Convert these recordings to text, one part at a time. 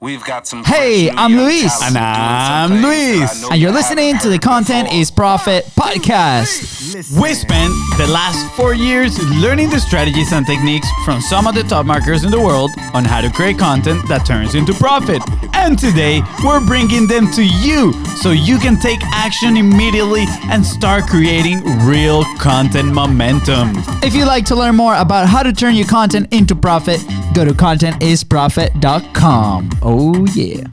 We've got some. Hey, I'm Luis. And I'm Luis. And you're listening to the Content is Profit podcast. We spent the last 4 years learning the strategies and techniques from some of the top marketers in the world on how to create content that turns into profit. And today, we're bringing them to you so you can take action immediately and start creating real content momentum. If you'd like to learn more about how to turn your content into profit, go to contentisprofit.com. Oh, yeah.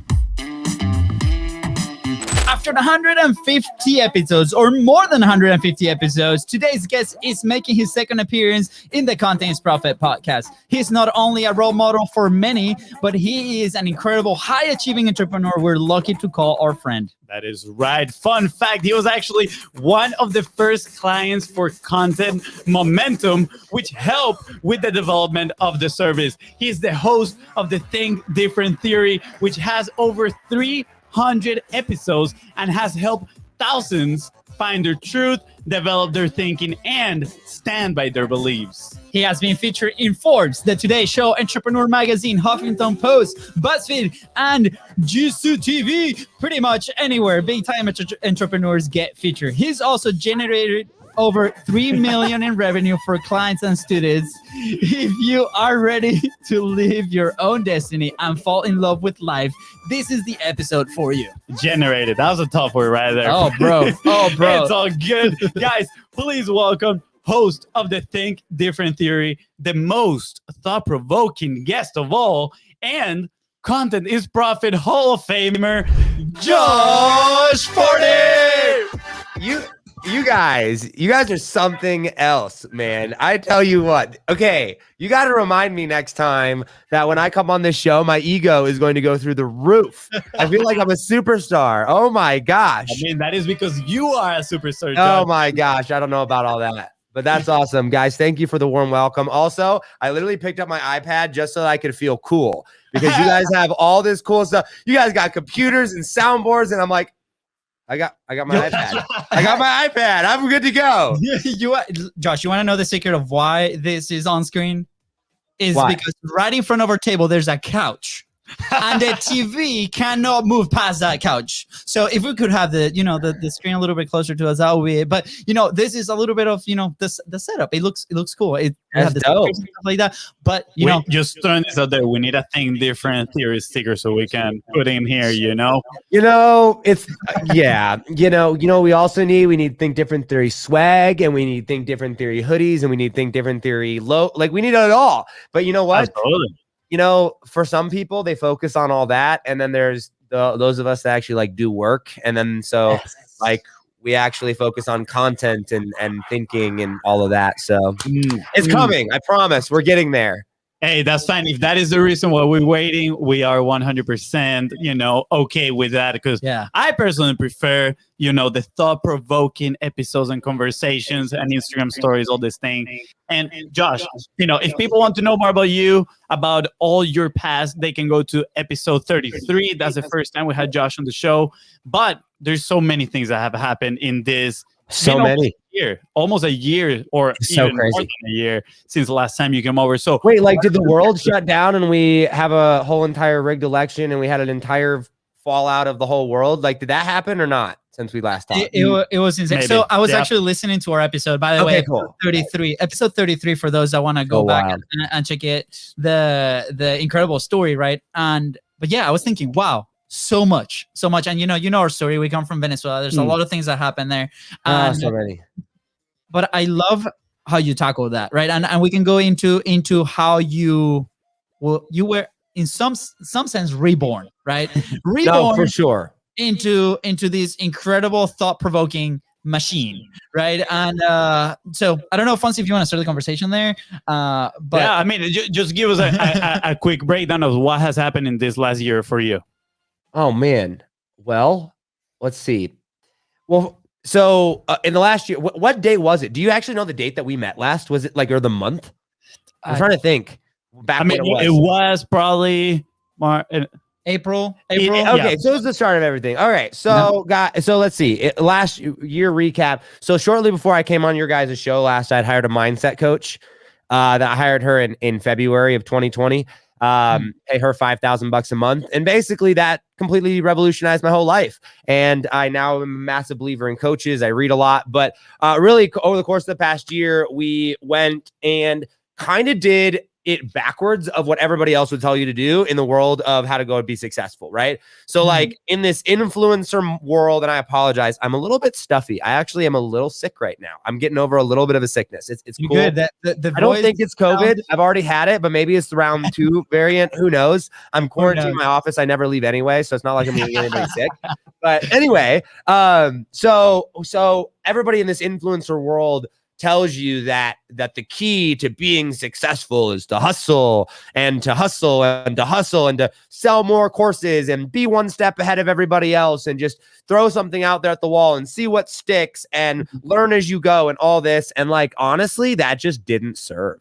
After 150 episodes, or more than 150 episodes, today's guest is making his second appearance in the Content is Profit podcast. He's not only a role model for many, but he is an incredible, high-achieving entrepreneur we're lucky to call our friend. That is right. Fun fact, he was actually one of the first clients for Content Momentum, which helped with the development of the service. He's the host of the Think Different Theory, which has over 300 episodes and has helped thousands find their truth, develop their thinking, and stand by their beliefs. He has been featured in Forbes, The Today Show, Entrepreneur Magazine, Huffington Post, BuzzFeed, and Jisoo TV. Pretty much anywhere big-time entrepreneurs get featured. He's also generated over $3 million in revenue for clients and students. If you are ready to live your own destiny and fall in love with life, this is the episode for you. Generated. That was a tough word right there. Oh, bro. Oh, bro. It's all good. Guys, please welcome host of the Think Different Theory, the most thought-provoking guest of all, and Content is Profit Hall of Famer, Josh Forti! You guys are something else, man. I tell you what. Okay, you got to remind me next time that when I come on this show, my ego is going to go through the roof. I feel like I'm a superstar. Oh my gosh. I mean, that is because you are a superstar, Josh. Oh my gosh. I don't know about all that. But that's awesome, guys. Thank you for the warm welcome. Also, I literally picked up my iPad just so that I could feel cool because you guys have all this cool stuff. You guys got computers and soundboards, and I'm like, I got my iPad. I got my iPad. I'm good to go. Josh, you want to know the secret of why this is on screen? Why? Because right in front of our table, there's a couch. And the TV cannot move past that couch. So if we could have the screen a little bit closer to us, that would be it. But this is a little bit of the setup. It looks cool. That's dope. Stuff like that. But just throwing this out there, we need a Think Different Theory sticker so we can put in here. It's we also need Think Different Theory swag, and we need Think Different Theory hoodies, and we need Think Different Theory we need it all. But you know what? Absolutely. For some people, they focus on all that. And then there's those of us that actually do work. And then we actually focus on content and thinking and all of that. So it's coming. I promise. We're getting there. Hey, that's fine. If that is the reason why we're waiting, we are 100%, okay with that. Because I personally prefer, the thought-provoking episodes and conversations and Instagram stories, all this thing. And Josh, if people want to know more about you, about all your past, they can go to episode 33. That's the first time we had Josh on the show. But there's so many things that have happened in this. Almost a year, or even more than a year since the last time you came over. So wait, did the world shut down and we have a whole entire rigged election and we had an entire fallout of the whole world? Did that happen or not since we last talked? It was insane. Maybe. So I was actually listening to our episode, by the way, cool. Episode 33 for those that want to go back and check it. The incredible story, right? But I was thinking, wow. So much, and our story. We come from Venezuela. There's a lot of things that happen there. So many. But I love how you tackle that, right? And we can go into how you were in some sense reborn, right? Reborn no, for sure into this incredible thought-provoking machine, right? And so I don't know, Fonzie, if you want to start the conversation there. But I mean, just give us a quick breakdown of what has happened in this last year for you. Oh, man. Well, let's see. Well, so in the last year, what date was it? Do you actually know the date that we met last? Was it or the month? I'm trying to think. It was probably April. Okay, so it was the start of everything. All right, so let's see. Last year recap. So shortly before I came on your guys' show last, I'd hired a mindset coach that I hired her in February of 2020. pay her $5,000 a month. And basically that completely revolutionized my whole life. And I now am a massive believer in coaches. I read a lot, but really over the course of the past year, we went and kind of did it backwards of what everybody else would tell you to do in the world of how to go and be successful, right? So like in this influencer world, and I apologize, I'm a little bit stuffy. I actually am a little sick right now. I'm getting over a little bit of a sickness. It's cool. Good. I don't think it's COVID. I've already had it, but maybe it's the round 2 variant. Who knows? I'm quarantined in my office. I never leave anyway, so it's not like I'm getting anybody sick. But anyway, so everybody in this influencer world tells you that the key to being successful is to hustle and to hustle and to hustle and to sell more courses and be one step ahead of everybody else and just throw something out there at the wall and see what sticks and learn as you go and all this. And like, honestly, that just didn't serve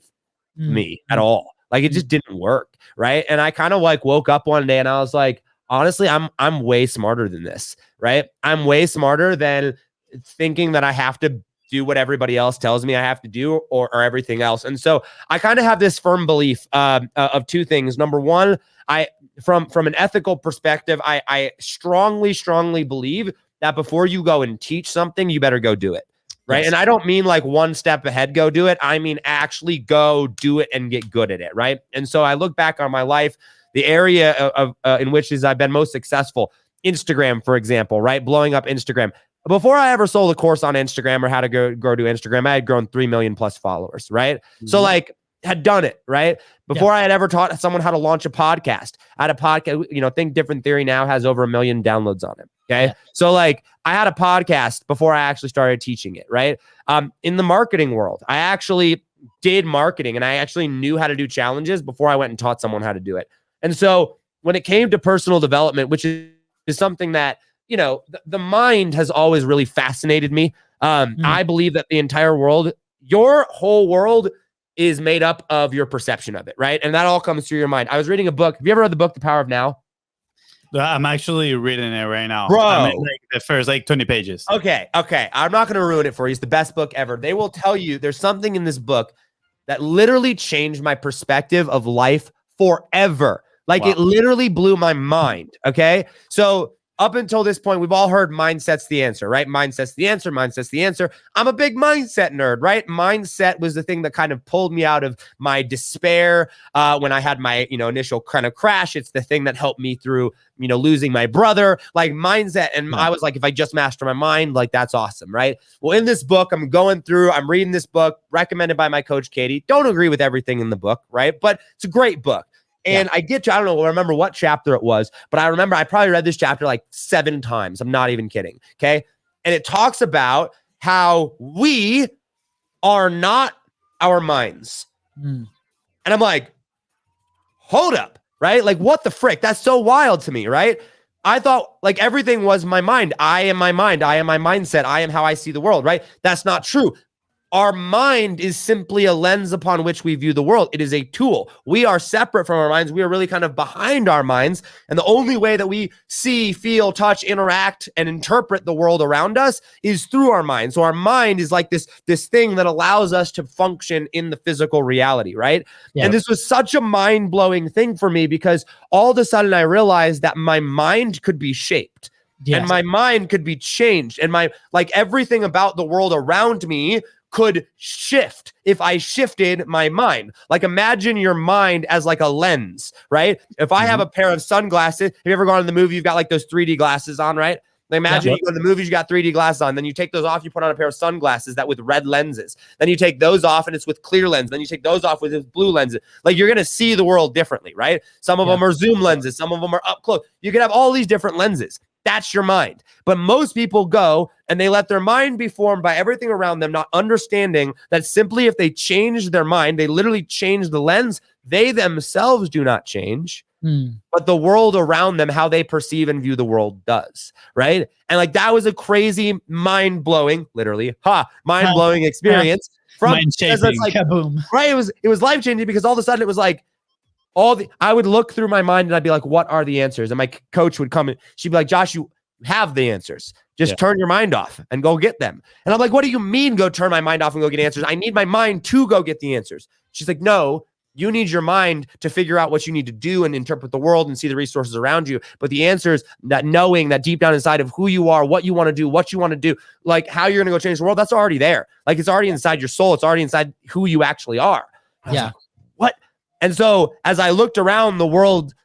me at all. Like it just didn't work. Right. And I kind of like woke up one day and I was like, honestly, I'm way smarter than this. Right. I'm way smarter than thinking that I have to do what everybody else tells me I have to do or everything else. And so I kind of have this firm belief of 2 things. Number one, from an ethical perspective, I strongly believe that before you go and teach something, you better go do it. Right. Yes. And I don't mean like one step ahead, go do it. I mean, actually go do it and get good at it. Right. And so I look back on my life, the area of in which I've been most successful, Instagram, for example, right? Blowing up Instagram. Before I ever sold a course on Instagram or how to grow to Instagram, I had grown 3 million plus followers, right? So like had done it, right? Before I had ever taught someone how to launch a podcast. I had a podcast, Think Different Theory now has over 1 million downloads on it, okay? So like I had a podcast before I actually started teaching it, right? In the marketing world, I actually did marketing and I actually knew how to do challenges before I went and taught someone how to do it. And so when it came to personal development, which is something that the mind has always really fascinated me. I believe that the entire world, your whole world is made up of your perception of it, right? And that all comes through your mind. I was reading a book. Have you ever read the book, The Power of Now? I'm actually reading it right now. Bro. I'm in like the first 20 pages. Okay. I'm not going to ruin it for you. It's the best book ever. They will tell you there's something in this book that literally changed my perspective of life forever. Like it literally blew my mind. Okay. So up until this point, we've all heard mindset's the answer, right? Mindset's the answer. Mindset's the answer. I'm a big mindset nerd, right? Mindset was the thing that kind of pulled me out of my despair when I had my, initial kind of crash. It's the thing that helped me through, losing my brother, like mindset. And I was like, if I just master my mind, like that's awesome, right? Well, in this book, I'm reading this book recommended by my coach, Katie. Don't agree with everything in the book, right? But it's a great book. And I don't know, remember what chapter it was, but I remember I probably read this chapter like 7 times. I'm not even kidding. Okay. And it talks about how we are not our minds. And I'm like, hold up, right? Like, what the frick? That's so wild to me, right? I thought like everything was my mind. I am my mind. I am my mindset. I am how I see the world, right? That's not true. Our mind is simply a lens upon which we view the world. It is a tool. We are separate from our minds. We are really kind of behind our minds. And the only way that we see, feel, touch, interact, and interpret the world around us is through our mind. So our mind is like this thing that allows us to function in the physical reality, right? Yeah. And this was such a mind-blowing thing for me because all of a sudden I realized that my mind could be shaped. Yes. And my mind could be changed. And everything about the world around me could shift if I shifted my mind. Like imagine your mind as like a lens, right? If I have a pair of sunglasses, have you ever gone to the movie? You've got like those 3D glasses on, right? Like imagine you go to the movies, you got 3D glasses on, then you take those off, you put on a pair of sunglasses that with red lenses. Then you take those off and it's with clear lens. Then you take those off with blue lenses. Like you're going to see the world differently, right? Some of them are zoom lenses. Some of them are up close. You can have all these different lenses. That's your mind. But most people go and they let their mind be formed by everything around them, not understanding that simply if they change their mind, they literally change the lens. They themselves do not change, but the world around them, how they perceive and view the world does, right? And like that was a crazy, mind-blowing, literally, mind-blowing experience. Mind-shaping, like, kaboom. Right? It was life-changing because all of a sudden it was like, I would look through my mind and I'd be like, what are the answers? And my coach would come and she'd be like, Josh, you have the answers. Just turn your mind off and go get them. And I'm like, what do you mean go turn my mind off and go get answers? I need my mind to go get the answers. She's like, no, You need your mind to figure out what you need to do and interpret the world and see the resources around you. But the answer is that knowing that deep down inside of who you are, what you want to do, like how you're going to go change the world, that's already there. Like it's already inside your soul. It's already inside who you actually are. Yeah. Like, what? And so as I looked around the world,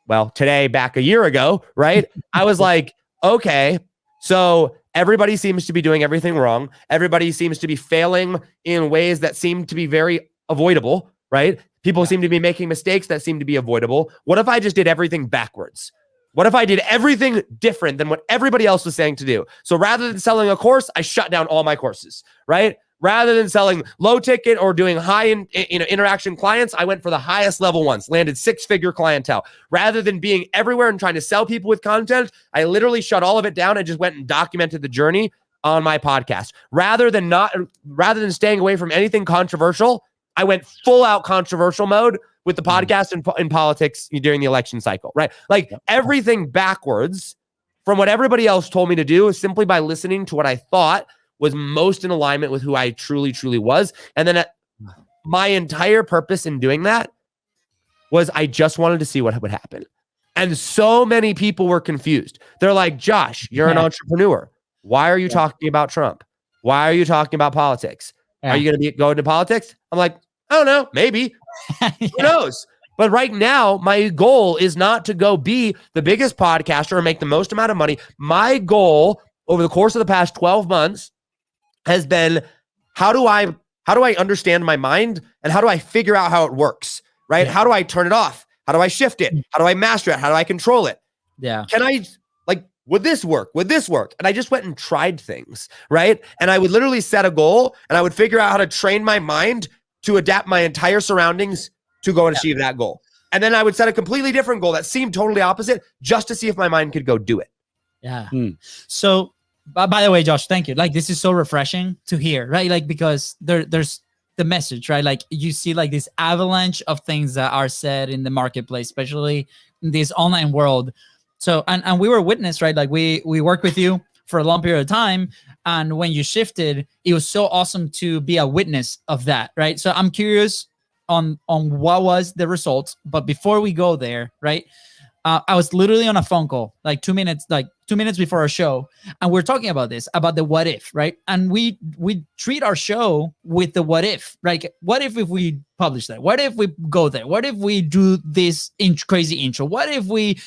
well, today, back a year ago, right? I was like, okay, so everybody seems to be doing everything wrong. Everybody seems to be failing in ways that seem to be very avoidable. Right? People seem to be making mistakes that seem to be avoidable. What if I just did everything backwards? What if I did everything different than what everybody else was saying to do? So rather than selling a course, I shut down all my courses, right? Rather than selling low ticket or doing high interaction clients, I went for the highest level ones, landed 6-figure clientele. Rather than being everywhere and trying to sell people with content, I literally shut all of it down and just went and documented the journey on my podcast. Rather than staying away from anything controversial, I went full out controversial mode with the podcast and in politics during the election cycle, right? Like everything backwards from what everybody else told me to do is simply by listening to what I thought was most in alignment with who I truly, truly was. And then my entire purpose in doing that was I just wanted to see what would happen. And so many people were confused. They're like, Josh, you're an entrepreneur. Why are you talking about Trump? Why are you talking about politics? Are you going to go into politics? I'm like, I don't know, maybe. Who knows? But right now, my goal is not to go be the biggest podcaster or make the most amount of money. My goal over the course of the past 12 months has been, how do I understand my mind and how do I figure out how it works, right? How do I turn it off? How do I shift it? How do I master it? How do I control it? Yeah. Can I, would this work? Would this work? And I just went and tried things, right? And I would literally set a goal and I would figure out how to train my mind to adapt my entire surroundings to go and achieve that goal. And then I would set a completely different goal that seemed totally opposite just to see if my mind could go do it. Yeah. So, by the way, Josh, thank you. Like, this is so refreshing to hear, right? Like, because there's the message, right? Like, you see like this avalanche of things that are said in the marketplace, especially in this online world. So, and we were witness, right? Like we worked with you for a long period of time. And when you shifted, it was so awesome to be a witness of that, right? So I'm curious on what was the results. But before we go there, right? I was literally on a phone call, like 2 minutes before our show. And we're talking about this, about the what if, right? And we treat our show with the what if, right? What if we publish that? What if we go there? What if we do this crazy intro? What if we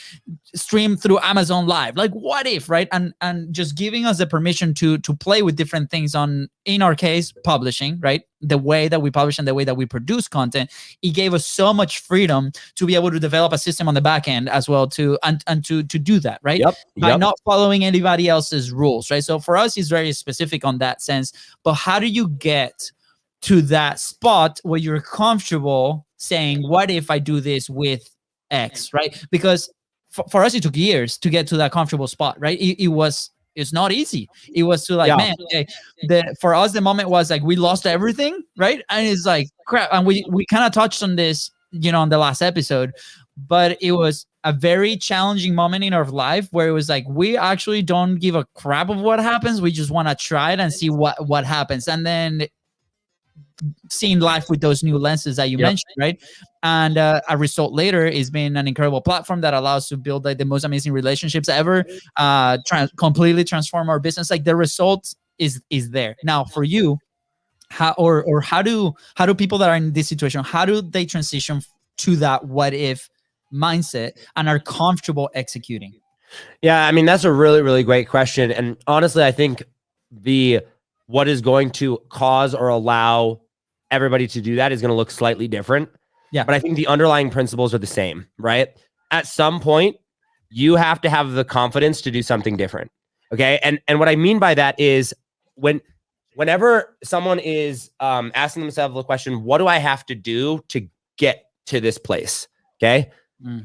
stream through Amazon Live? Like, what if, right? And just giving us the permission to play with different things on, in our case, publishing, right? The way that we publish and the way that we produce content, it gave us so much freedom to be able to develop a system on the back end as well to do that, right? By not following anybody else's rules, right? So for us, it's very specific on that sense. But how do you get to that spot where you're comfortable saying, what if I do this with X, right? Because for us, it took years to get to that comfortable spot, right? It's not easy. It was to like, man, okay, for us, the moment was like, we lost everything, right? And it's like, crap. And we kind of touched on this, on the last episode, but it was a very challenging moment in our life where it was like, we actually don't give a crap of what happens. We just want to try it and see what happens. And then seeing life with those new lenses that you mentioned, right? And a result later is being an incredible platform that allows us to build like the most amazing relationships ever, completely transform our business. Like the result is there. Now for you, how do people that are in this situation, how do they transition to that what if mindset and are comfortable executing? Yeah, I mean, that's a really, really great question. And honestly, I think what is going to cause or allow everybody to do that is going to look slightly different. Yeah. But I think the underlying principles are the same, right? At some point, you have to have the confidence to do something different. Okay. And what I mean by that is whenever someone is asking themselves the question, what do I have to do to get to this place? Okay.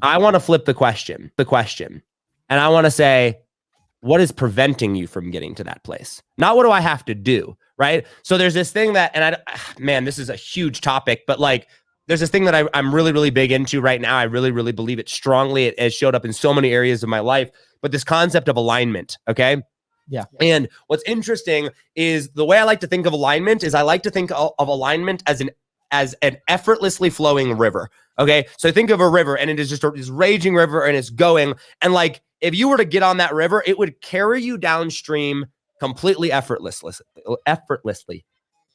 I want to flip the question. And I want to say, what is preventing you from getting to that place? Not what do I have to do, right? So there's this thing that, and this is a huge topic, but like, there's this thing that I'm really, really big into right now. I really, really believe it strongly. It has showed up in so many areas of my life, but this concept of alignment, okay? Yeah. And what's interesting is the way I like to think of alignment is I like to think of alignment as as an effortlessly flowing river. Okay. So think of a river, and it is just this raging river, and it's going. And like, if you were to get on that river, it would carry you downstream completely effortlessly.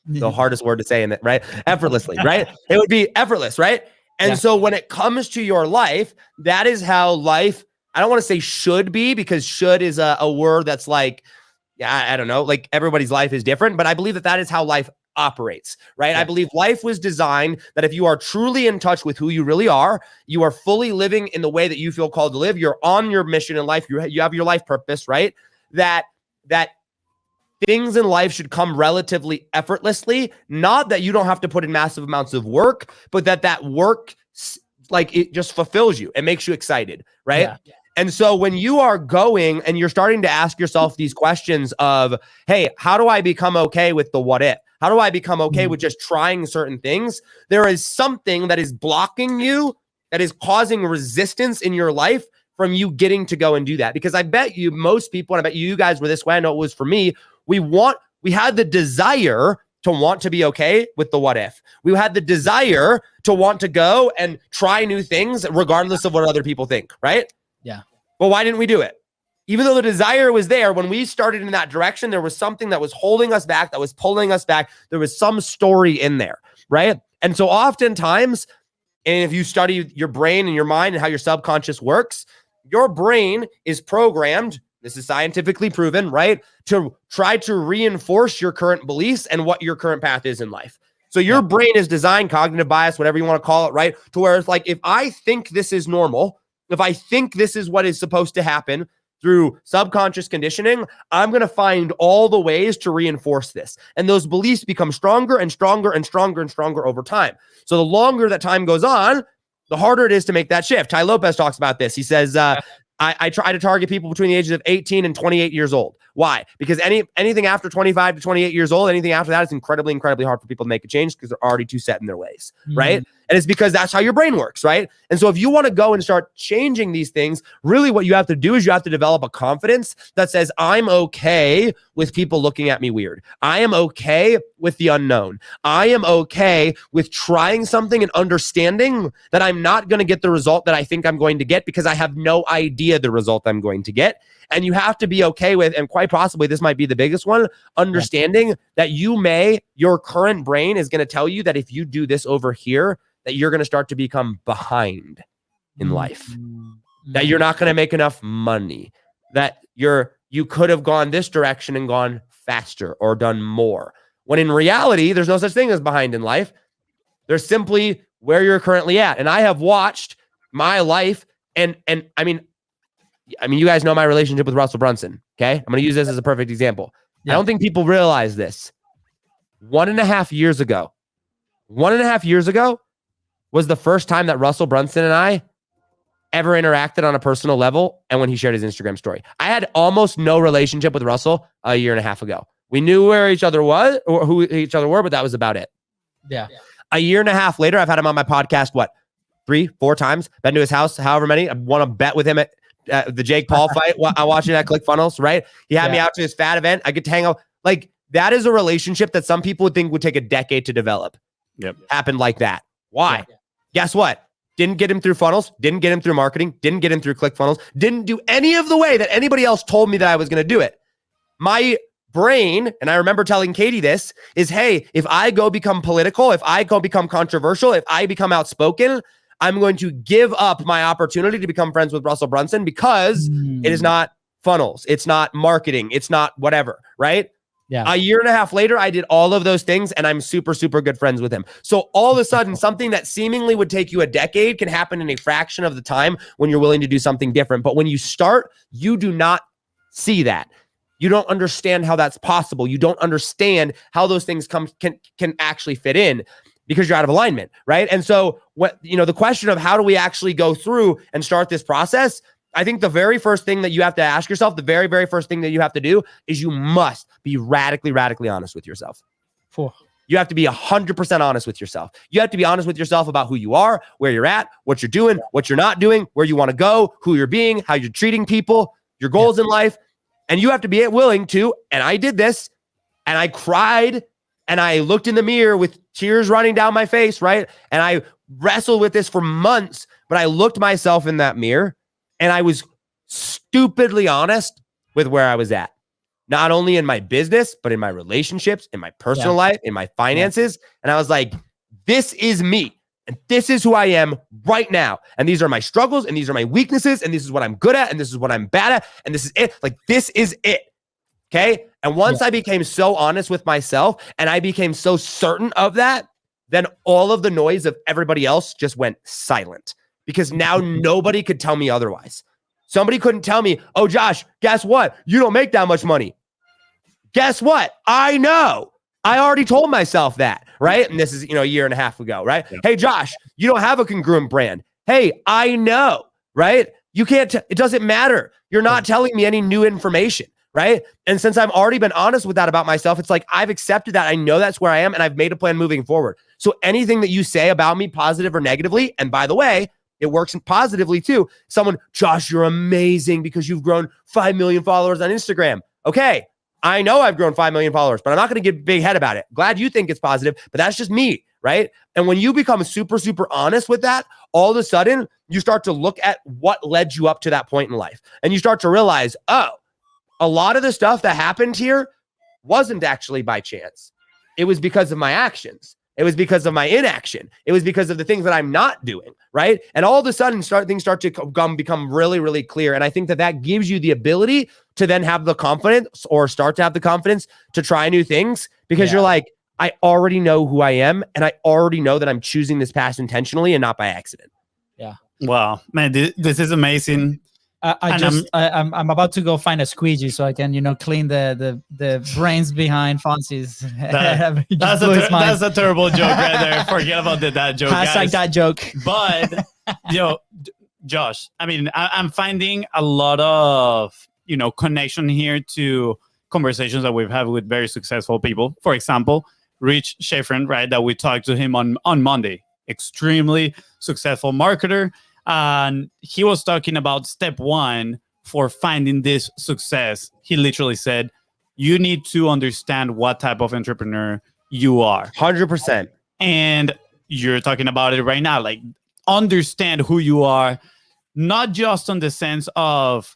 The hardest word to say in it, right? Effortlessly, right? It would be effortless, right? And so when it comes to your life, that is how life, I don't want to say should be, because should is a word that's like, I don't know, like everybody's life is different, but I believe that that is how life operates, right? I believe life was designed that if you are truly in touch with who you really are, you are fully living in the way that you feel called to live, you're on your mission in life, you have your life purpose, right? That things in life should come relatively effortlessly, not that you don't have to put in massive amounts of work, but that work, like, it just fulfills you. It makes you excited, right? Yeah. And so when you are going and you're starting to ask yourself these questions of, hey, how do I become okay with the what if? How do I become okay with just trying certain things? There is something that is blocking you, that is causing resistance in your life from you getting to go and do that. Because I bet you most people, and I bet you guys were this way, I know it was for me, we had the desire to want to be okay with the what if. We had the desire to want to go and try new things regardless of what other people think, right? Yeah. Well, why didn't we do it? Even though the desire was there, when we started in that direction, there was something that was holding us back, that was pulling us back. There was some story in there, right? And so oftentimes, and if you study your brain and your mind and how your subconscious works, your brain is programmed, this is scientifically proven, right, to try to reinforce your current beliefs and what your current path is in life. So your brain is designed, cognitive bias, whatever you want to call it, right, to where it's like, if I think this is normal, if I think this is what is supposed to happen through subconscious conditioning, I'm going to find all the ways to reinforce this. And those beliefs become stronger and stronger and stronger and stronger over time. So the longer that time goes on, the harder it is to make that shift. Tai Lopez talks about this. He says, I try to target people between the ages of 18 and 28 years old. Why? Because anything after 25 to 28 years old, anything after that is incredibly, incredibly hard for people to make a change because they're already too set in their ways, right? And it's because that's how your brain works, right? And so if you want to go and start changing these things, really what you have to do is you have to develop a confidence that says, I'm okay with people looking at me weird. I am okay with the unknown. I am okay with trying something and understanding that I'm not going to get the result that I think I'm going to get because I have no idea the result I'm going to get. And you have to be okay with, and quite possibly this might be the biggest one, understanding that your current brain is going to tell you that if you do this over here, that you're going to start to become behind in life, that you're not going to make enough money, that you could have gone this direction and gone faster or done more. When in reality, there's no such thing as behind in life. There's simply where you're currently at. And I have watched my life, and I mean, you guys know my relationship with Russell Brunson. Okay. I'm going to use this as a perfect example. I don't think people realize this. 1.5 years ago was the first time that Russell Brunson and I ever interacted on a personal level. And when he shared his Instagram story, I had almost no relationship with Russell a 1.5 years ago. We knew where each other was or who each other were, but that was about it. Yeah. A 1.5 years later, I've had him on my podcast, 3-4 times, been to his house, however many. I want to bet with him at the Jake Paul fight. I watched it at ClickFunnels, right? He had me out to his fat event. I get to hang out. Like, that is a relationship that some people would think would take a decade to develop. Yep. Happened like that. Why? Yeah. Guess what? Didn't get him through funnels, didn't get him through marketing, didn't get him through ClickFunnels, didn't do any of the way that anybody else told me that I was going to do it. My brain, and I remember telling Katie this, is, hey, if I go become political, if I go become controversial, if I become outspoken, I'm going to give up my opportunity to become friends with Russell Brunson because it is not funnels. It's not marketing. It's not whatever, right? Yeah. A 1.5 years later, I did all of those things and I'm super, super good friends with him. So all of a sudden, something that seemingly would take you a decade can happen in a fraction of the time when you're willing to do something different. But when you start, you do not see that. You don't understand how that's possible. You don't understand how those things can actually fit in, because you're out of alignment, right? And so the question of how do we actually go through and start this process, I think the very first thing that you have to ask yourself, the very, very first thing that you have to do is you must be radically, radically honest with yourself. You have to be 100% honest with yourself. You have to be honest with yourself about who you are, where you're at, what you're doing, what you're not doing, where you want to go, who you're being, how you're treating people, your goals in life. And you have to be willing to, and I did this, and I cried And I looked in the mirror with tears running down my face, right? And I wrestled with this for months, but I looked myself in that mirror and I was stupidly honest with where I was at. Not only in my business, but in my relationships, in my personal life, in my finances. And I was like, this is me. And this is who I am right now. And these are my struggles. And these are my weaknesses. And this is what I'm good at. And this is what I'm bad at. And this is it. Like, this is it. Okay. And once I became so honest with myself and I became so certain of that, then all of the noise of everybody else just went silent, because now nobody could tell me otherwise. Somebody couldn't tell me, oh, Josh, guess what? You don't make that much money. Guess what? I know. I already told myself that, right? And this is, a year and a half ago, right? Yeah. Hey, Josh, you don't have a congruent brand. Hey, I know, right? You can't, it doesn't matter. You're not telling me any new information, right? And since I've already been honest with that about myself, it's like, I've accepted that. I know that's where I am and I've made a plan moving forward. So anything that you say about me, positive or negatively, and by the way, it works positively too. Josh, you're amazing because you've grown 5 million followers on Instagram. Okay. I know I've grown 5 million followers, but I'm not going to get a big head about it. Glad you think it's positive, but that's just me, right? And when you become super, super honest with that, all of a sudden you start to look at what led you up to that point in life. And you start to realize, oh, a lot of the stuff that happened here wasn't actually by chance. It was because of my actions. It was because of my inaction. It was because of the things that I'm not doing, right? And all of a sudden, things start to become really, really clear. And I think that gives you the ability to then have the confidence, or start to have the confidence to try new things, because you're like, I already know who I am, and I already know that I'm choosing this path intentionally and not by accident. Yeah. Wow, man, this is amazing. I'm about to go find a squeegee so I can, clean the brains behind Fonzi's. That's a terrible joke right there. Forget about that joke. Hashtag that joke. But Josh, I mean, I'm finding a lot of connection here to conversations that we've had with very successful people. For example, Rich Schafran, right? That we talked to him on Monday. Extremely successful marketer. And he was talking about step one for finding this success. He literally said, you need to understand what type of entrepreneur you are. 100%. And you're talking about it right now. Like, understand who you are, not just on the sense of,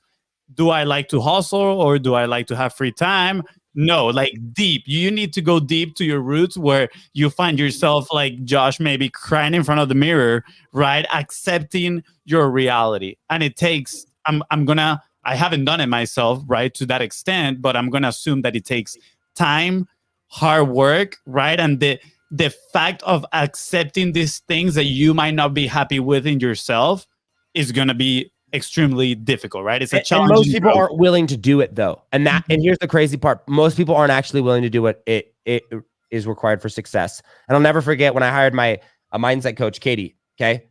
do I like to hustle or do I like to have free time? No, like deep. You need to go deep to your roots, where you find yourself like Josh, maybe crying in front of the mirror, right? Accepting your reality. And it takes, I haven't done it myself, right, to that extent, but I'm going to assume that it takes time, hard work, right? And the fact of accepting these things that you might not be happy with in yourself is going to be extremely difficult, right? It's a challenge. And most people aren't willing to do it, though. And here's the crazy part. Most people aren't actually willing to do what it is required for success. And I'll never forget when I hired a mindset coach, Katie. Okay.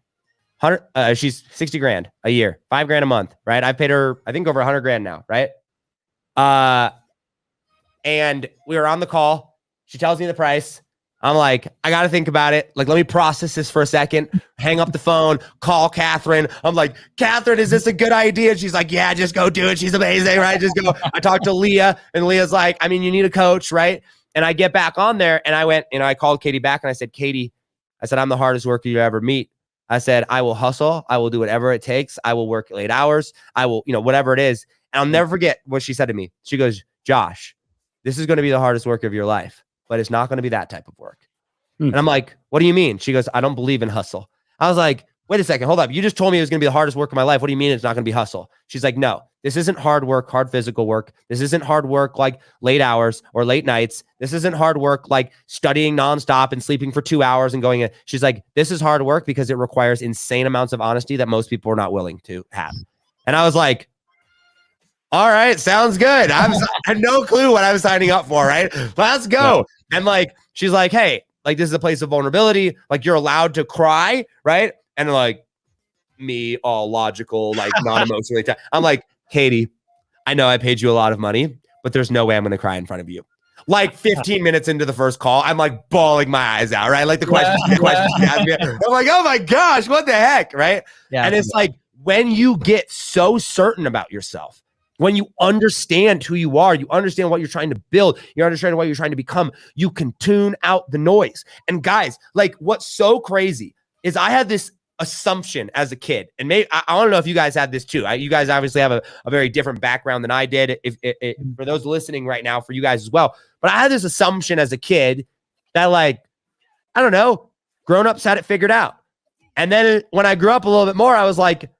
She's 60 grand a year, $5 grand a month, right? I've paid her, I think, over 100 grand now, right? And we were on the call. She tells me the price. I'm like, I got to think about it. Like, let me process this for a second. Hang up the phone, call Catherine. I'm like, Catherine, is this a good idea? And she's like, yeah, just go do it. She's amazing, right? Just go. I talked to Leah, and Leah's like, I mean, you need a coach, right? And I get back on there, and I went, I called Katie back, and I said, Katie, I'm the hardest worker you ever meet. I said, I will hustle. I will do whatever it takes. I will work late hours. I will, whatever it is. And I'll never forget what she said to me. She goes, Josh, this is going to be the hardest work of your life, but it's not going to be that type of work. And I'm like, what do you mean? She goes, I don't believe in hustle. I was like, wait a second, hold up. You just told me it was going to be the hardest work of my life. What do you mean it's not going to be hustle? She's like, no, this isn't hard work, hard physical work. This isn't hard work like late hours or late nights. This isn't hard work like studying nonstop and sleeping for 2 hours and going in. She's like, this is hard work because it requires insane amounts of honesty that most people are not willing to have. And I was like, all right, sounds good. I had no clue what I was signing up for, right? Let's go. Yeah. And like, she's like, hey, like, this is a place of vulnerability. Like, you're allowed to cry, right? And like, me, all logical, like, not emotionally. I'm like, Katie, I know I paid you a lot of money, but there's no way I'm going to cry in front of you. Like 15 minutes into the first call, I'm like bawling my eyes out, right? Like the question she asked me. I'm like, oh my gosh, what the heck, right? Yeah. And it's like, when you get so certain about yourself, When you understand who you are, you understand what you're trying to build, you understand what you're trying to become, you can tune out the noise. And guys, like what's so crazy is I had this assumption as a kid, and maybe I don't know if you guys had this too. You guys obviously have a very different background than I did. If for those listening right now, for you guys as well. But I had this assumption as a kid that, like, I don't know, grown-ups had it figured out. And then when I grew up a little bit more, I was like,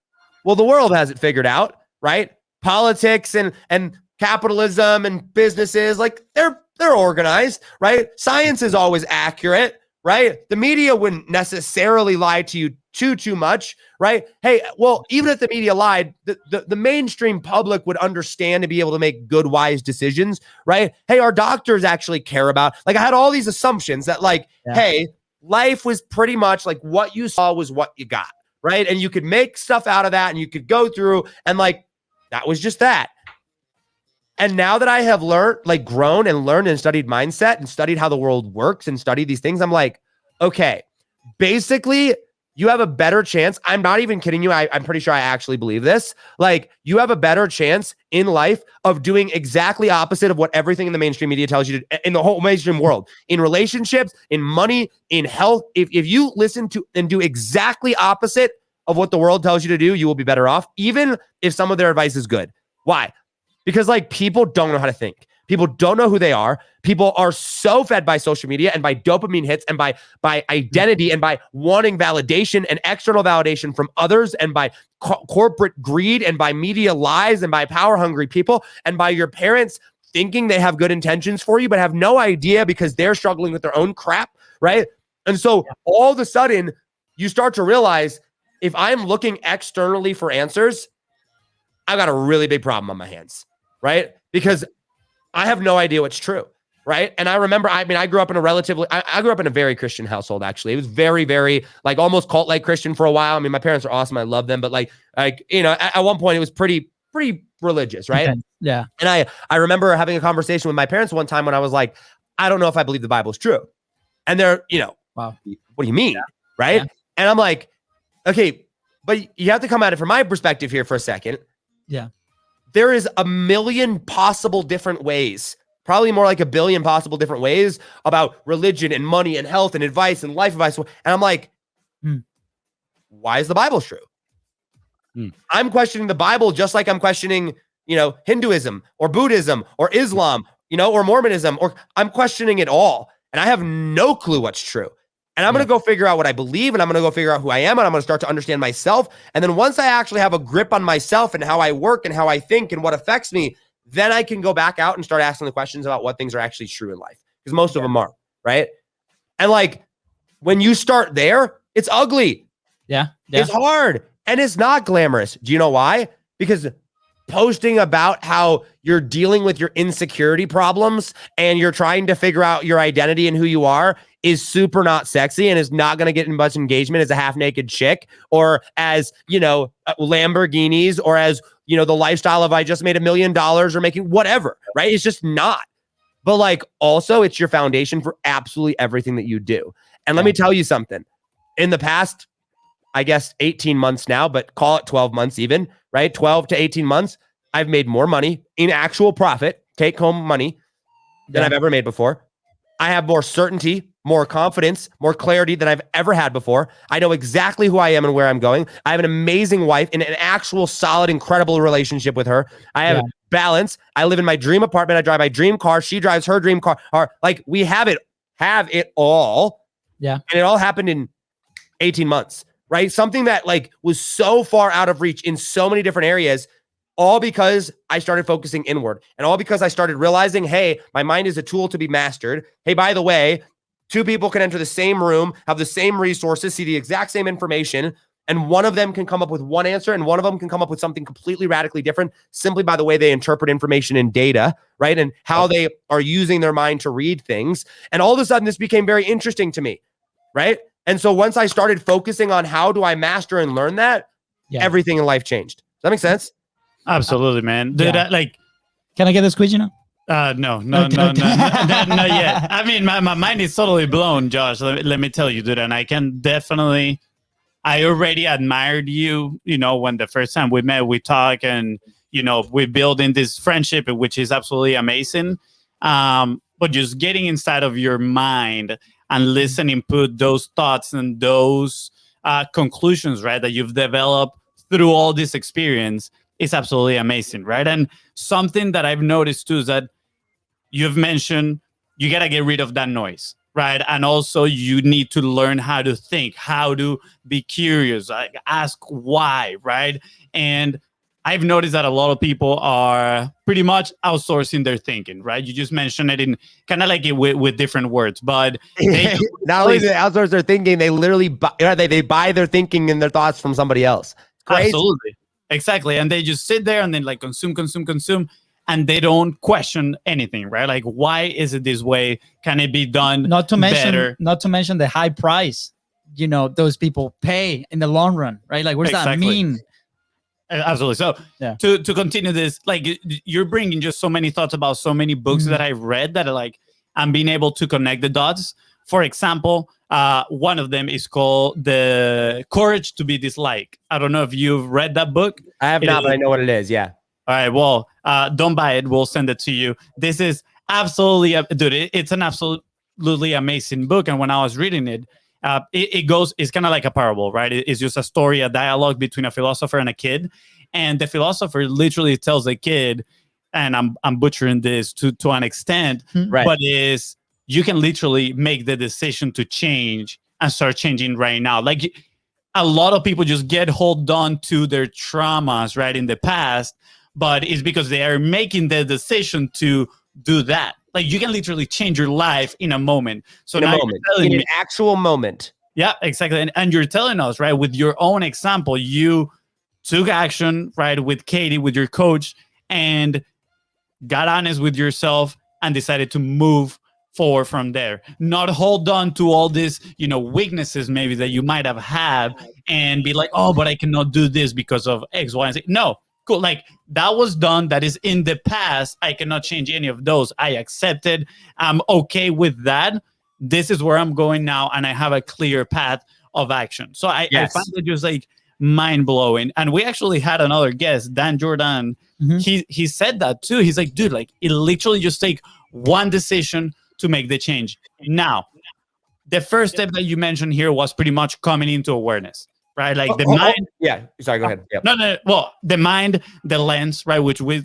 well, the world has it figured out, right? Politics and capitalism and businesses, like they're organized, right? Science is always accurate, right? The media wouldn't necessarily lie to you too much, right? Hey, well, even if the media lied, the mainstream public would understand to be able to make good, wise decisions, right? Hey, our doctors actually care about, like, I had all these assumptions that, like, hey, life was pretty much like what you saw was what you got, right? And you could make stuff out of that and you could go through and, like, that was just that. And now that I have learned, like, grown and learned and studied mindset and studied how the world works and studied these things, I'm like, okay, basically you have a better chance. I'm not even kidding you. I'm pretty sure I actually believe this. Like, you have a better chance in life of doing exactly opposite of what everything in the mainstream media tells you to, in the whole mainstream world, in relationships, in money, in health. If you listen to and do exactly opposite of what the world tells you to do, you will be better off, even if some of their advice is good. Why? Because, like, people don't know how to think. People don't know who they are. People are so fed by social media and by dopamine hits and by identity and by wanting validation and external validation from others and by corporate greed and by media lies and by power hungry people and by your parents thinking they have good intentions for you but have no idea because they're struggling with their own crap, right? And so all of a sudden you start to realize, if I'm looking externally for answers, I've got a really big problem on my hands, right? Because I have no idea what's true, right? And I remember, I grew up in I grew up in a very Christian household, actually. It was very, very, like, almost cult-like Christian for a while. I mean, my parents are awesome. I love them. But like, you know, at one point it was pretty religious, right? Okay. Yeah. And I remember having a conversation with my parents one time when I was like, I don't know if I believe the Bible is true. And they're, you know, wow, what do you mean? Yeah. Right? Yeah. And I'm like, okay, but you have to come at it from my perspective here for a second. Yeah. There is a million possible different ways, probably more like a billion possible different ways about religion and money and health and advice and life advice. And I'm like, why is the Bible true? I'm questioning the Bible just like I'm questioning, you know, Hinduism or Buddhism or Islam, you know, or Mormonism, or I'm questioning it all. And I have no clue what's true. And I'm going to go figure out what I believe, and I'm going to go figure out who I am, and I'm going to start to understand myself. And then once I actually have a grip on myself and how I work and how I think and what affects me, then I can go back out and start asking the questions about what things are actually true in life, because most of them are, right? And like, when you start there, it's ugly. Yeah. It's hard, and it's not glamorous. Do you know why? Because posting about how you're dealing with your insecurity problems and you're trying to figure out your identity and who you are is super not sexy and is not going to get in much engagement as a half-naked chick or as, you know, Lamborghinis or as, you know, the lifestyle of I just made $1 million or making whatever, right? It's just not. But like, also it's your foundation for absolutely everything that you do. And let me tell you something. In the past, I guess 18 months now, but call it 12 months even, right? 12 to 18 months, I've made more money in actual profit, take home money, than I've ever made before. I have more certainty, more confidence, more clarity than I've ever had before. I know exactly who I am and where I'm going. I have an amazing wife and an actual solid, incredible relationship with her. I have balance. I live in my dream apartment. I drive my dream car. She drives her dream car. Like, we have it all. Yeah. And it all happened in 18 months, right? Something that like was so far out of reach in so many different areas, all because I started focusing inward, and all because I started realizing, hey, my mind is a tool to be mastered. Hey, by the way, two people can enter the same room, have the same resources, see the exact same information, and one of them can come up with one answer, and one of them can come up with something completely radically different simply by the way they interpret information and data, right? And how they are using their mind to read things. And all of a sudden, this became very interesting to me, right? And so once I started focusing on how do I master and learn that, everything in life changed. Does that make sense? Absolutely, man. Dude, like, can I get a squeegee now? No, not yet. I mean, my mind is totally blown, Josh. Let me tell you, dude. And I can definitely, I already admired you, you know, when the first time we met, we talked, and, we're building this friendship, which is absolutely amazing. But just getting inside of your mind and listening, put those thoughts and those conclusions, right, that you've developed through all this experience is absolutely amazing, right? And something that I've noticed too is that you've mentioned you got to get rid of that noise, right? And also you need to learn how to think, how to be curious, like ask why, right? And I've noticed that a lot of people are pretty much outsourcing their thinking, right? You just mentioned it in kind of like it with different words, but they not only do they outsource their thinking, they literally they buy their thinking and their thoughts from somebody else. Crazy. Absolutely. Exactly. And they just sit there and then like consume, and they don't question anything, right? Like, why is it this way? Can it be done not to mention better? Not to mention the high price, those people pay in the long run, right? Like, what does that mean? Absolutely. So to continue this, like you're bringing just so many thoughts about so many books that I've read that are like, I'm being able to connect the dots. For example, one of them is called The Courage to be Disliked. I don't know if you've read that book. I have not, but I know what it is. Yeah. All right. Well, don't buy it. We'll send it to you. This is absolutely, dude, it's an absolutely amazing book. And when I was reading it, it's kind of like a parable, right? It's just a story, a dialogue between a philosopher and a kid. And the philosopher literally tells the kid, and I'm butchering this to an extent, right? But you can literally make the decision to change and start changing right now. Like a lot of people just get hold on to their traumas, right, in the past, but it's because they are making the decision to do that. Like you can literally change your life in a moment. So in an actual moment. Yeah, exactly. And you're telling us, right, with your own example, you took action, right, with Katie, with your coach, and got honest with yourself and decided to move forward from there. Not hold on to all these, weaknesses maybe that you might have had and be like, oh, but I cannot do this because of X, Y, and Z. No. Cool. Like that was done. That is in the past. I cannot change any of those. I accepted. I'm okay with that. This is where I'm going now. And I have a clear path of action. So I find it just like mind blowing. And we actually had another guest, Dan Jordan. He said that too. He's like, dude, like it literally just take one decision to make the change. Now, the first step that you mentioned here was pretty much coming into awareness. Right, like the mind. Yeah, sorry. Go ahead. Yep. No. Well, the mind, the lens, right, which we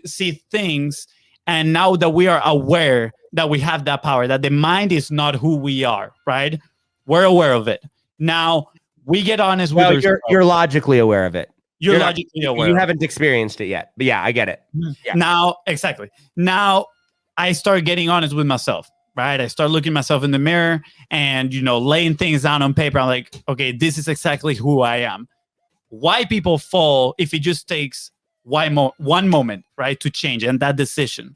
see things, and now that we are aware that we have that power, that the mind is not who we are, right? We're aware of it. Now we get honest with ourselves. You're logically aware of it. You're logically aware. You haven't experienced it yet, but yeah, I get it. Yeah. Now, exactly. Now I start getting honest with myself. Right. I start looking myself in the mirror and, laying things down on paper. I'm like, okay, this is exactly who I am. Why people fall if it just takes one moment, right, to change and that decision.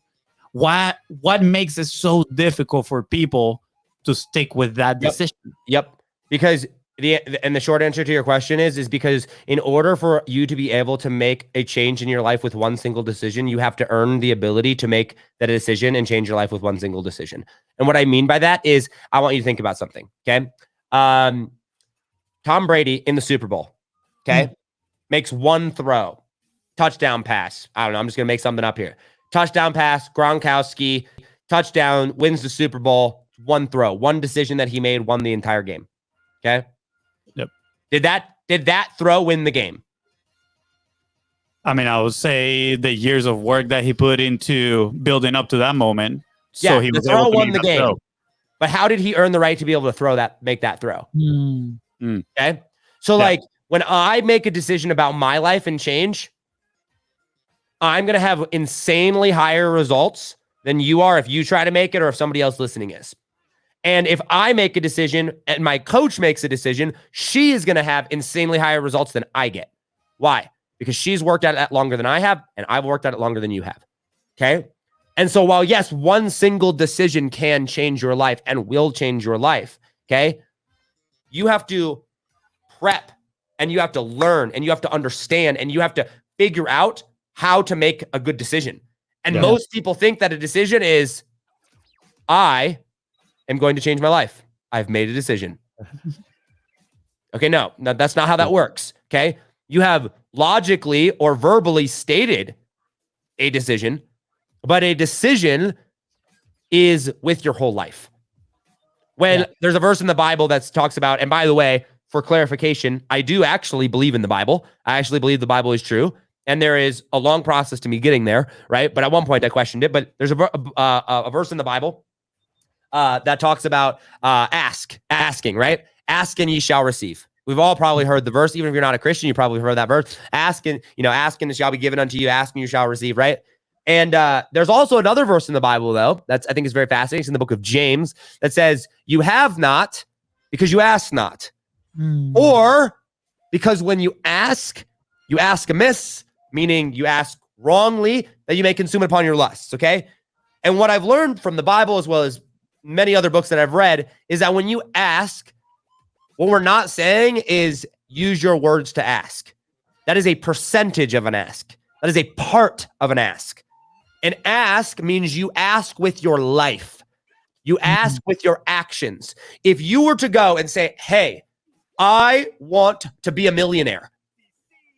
What makes it so difficult for people to stick with that decision? Yep. Because the short answer to your question is because in order for you to be able to make a change in your life with one single decision, you have to earn the ability to make that decision and change your life with one single decision. And what I mean by that is I want you to think about something. Okay. Tom Brady in the Super Bowl. Okay. Makes one throw, touchdown pass. I don't know. I'm just going to make something up here. Touchdown pass, Gronkowski, touchdown, wins the Super Bowl. One throw, one decision that he made won the entire game. Okay. Yep. Did that throw win the game? I mean, I would say the years of work that he put into building up to that moment. So he was able to won the game. Throw. But how did he earn the right to be able to make that throw? Okay. So like when I make a decision about my life and change, I'm going to have insanely higher results than you are if you try to make it or if somebody else listening is. And if I make a decision and my coach makes a decision, she is going to have insanely higher results than I get. Why? Because she's worked at it longer than I have, and I've worked at it longer than you have. Okay? And so while, yes, one single decision can change your life and will change your life, okay, you have to prep and you have to learn and you have to understand and you have to figure out how to make a good decision. And most people think that a decision is, I am going to change my life. I've made a decision. Okay, no, that's not how that works. Okay. You have logically or verbally stated a decision, but a decision is with your whole life. When there's a verse in the Bible that talks about, and by the way, for clarification, I do actually believe in the Bible. I actually believe the Bible is true. And there is a long process to me getting there, right? But at one point I questioned it. But there's a verse in the Bible that talks about asking, right? Ask and ye shall receive. We've all probably heard the verse. Even if you're not a Christian, you probably heard that verse. Ask and it shall be given unto you. Ask and you shall receive, right? And there's also another verse in the Bible, though, that's I think is very fascinating. It's in the book of James that says, you have not because you ask not. Or because when you ask amiss, meaning you ask wrongly, that you may consume it upon your lusts, okay? And what I've learned from the Bible, as well as many other books that I've read, is that when you ask, what we're not saying is use your words to ask. That is a percentage of an ask. That is a part of an ask. An ask means you ask with your life. You ask with your actions. If you were to go and say, hey, I want to be a millionaire,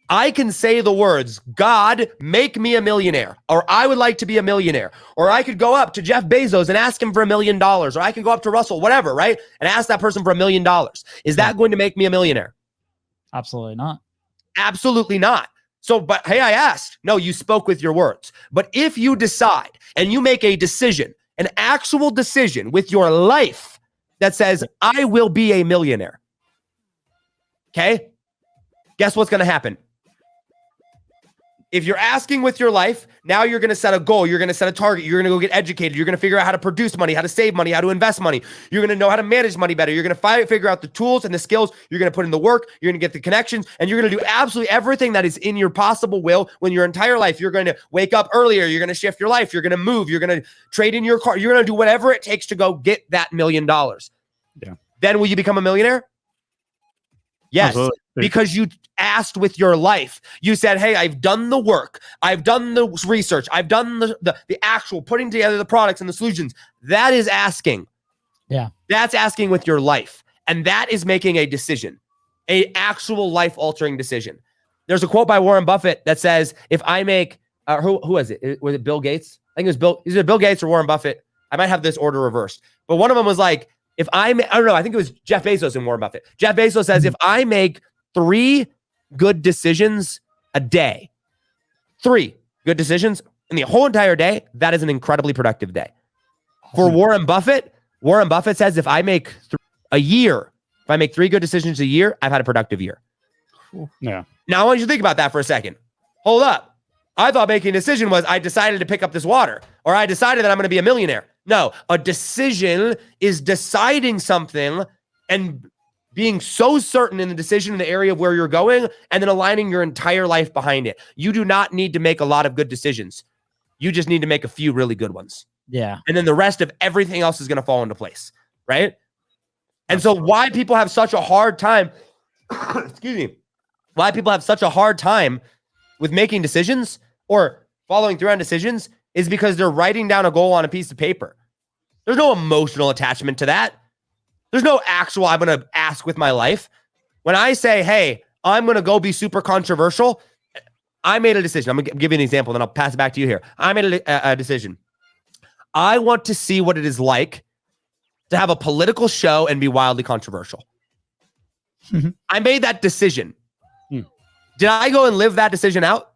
I can say the words, God, make me a millionaire, or I would like to be a millionaire, or I could go up to Jeff Bezos and ask him for $1 million, or I can go up to Russell, whatever, right? And ask that person for $1 million. Is that going to make me a millionaire? Absolutely not. Absolutely not. So, but hey, I asked. No, you spoke with your words. But if you decide and you make a decision, an actual decision with your life that says, I will be a millionaire, okay? Guess what's going to happen? If you're asking with your life, now you're going to set a goal. You're going to set a target. You're going to go get educated. You're going to figure out how to produce money, how to save money, how to invest money. You're going to know how to manage money better. You're going to figure out the tools and the skills. You're going to put in the work. You're going to get the connections, and you're going to do absolutely everything that is in your possible will when your entire life. You're going to wake up earlier. You're going to shift your life. You're going to move. You're going to trade in your car. You're going to do whatever it takes to go get that $1 million. Yeah. Then will you become a millionaire? Yes. Absolutely. Because you asked with your life. You said, hey, I've done the work. I've done the research. I've done the actual putting together the products and the solutions. That is asking. Yeah. That's asking with your life. And that is making a decision, a actual life-altering decision. There's a quote by Warren Buffett that says, if I make, who was it? Was it Bill Gates? I think it was Bill, either Bill Gates or Warren Buffett. I might have this order reversed. But one of them was like, I don't know, I think it was Jeff Bezos and Warren Buffett. Jeff Bezos says, if I make 3 good decisions a day, 3 good decisions in the whole entire day, that is an incredibly productive day. For Warren Buffett says, if I make a year, if I make 3 good decisions a year, I've had a productive year. Yeah. Now, I want you to think about that for a second. Hold up. I thought making a decision was I decided to pick up this water, or I decided that I'm going to be a millionaire. No, a decision is deciding something and being so certain in the decision in the area of where you're going, and then aligning your entire life behind it. You do not need to make a lot of good decisions. You just need to make a few really good ones. Yeah. And then the rest of everything else is going to fall into place, right? And so why people have such a hard time, excuse me, why people have such a hard time with making decisions or following through on decisions is because they're writing down a goal on a piece of paper. There's no emotional attachment to that. There's no actual, I'm going to ask with my life. When I say, hey, I'm going to go be super controversial, I made a decision. I'm going to give you an example, then I'll pass it back to you here. I made a decision. I want to see what it is like to have a political show and be wildly controversial. I made that decision. Did I go and live that decision out?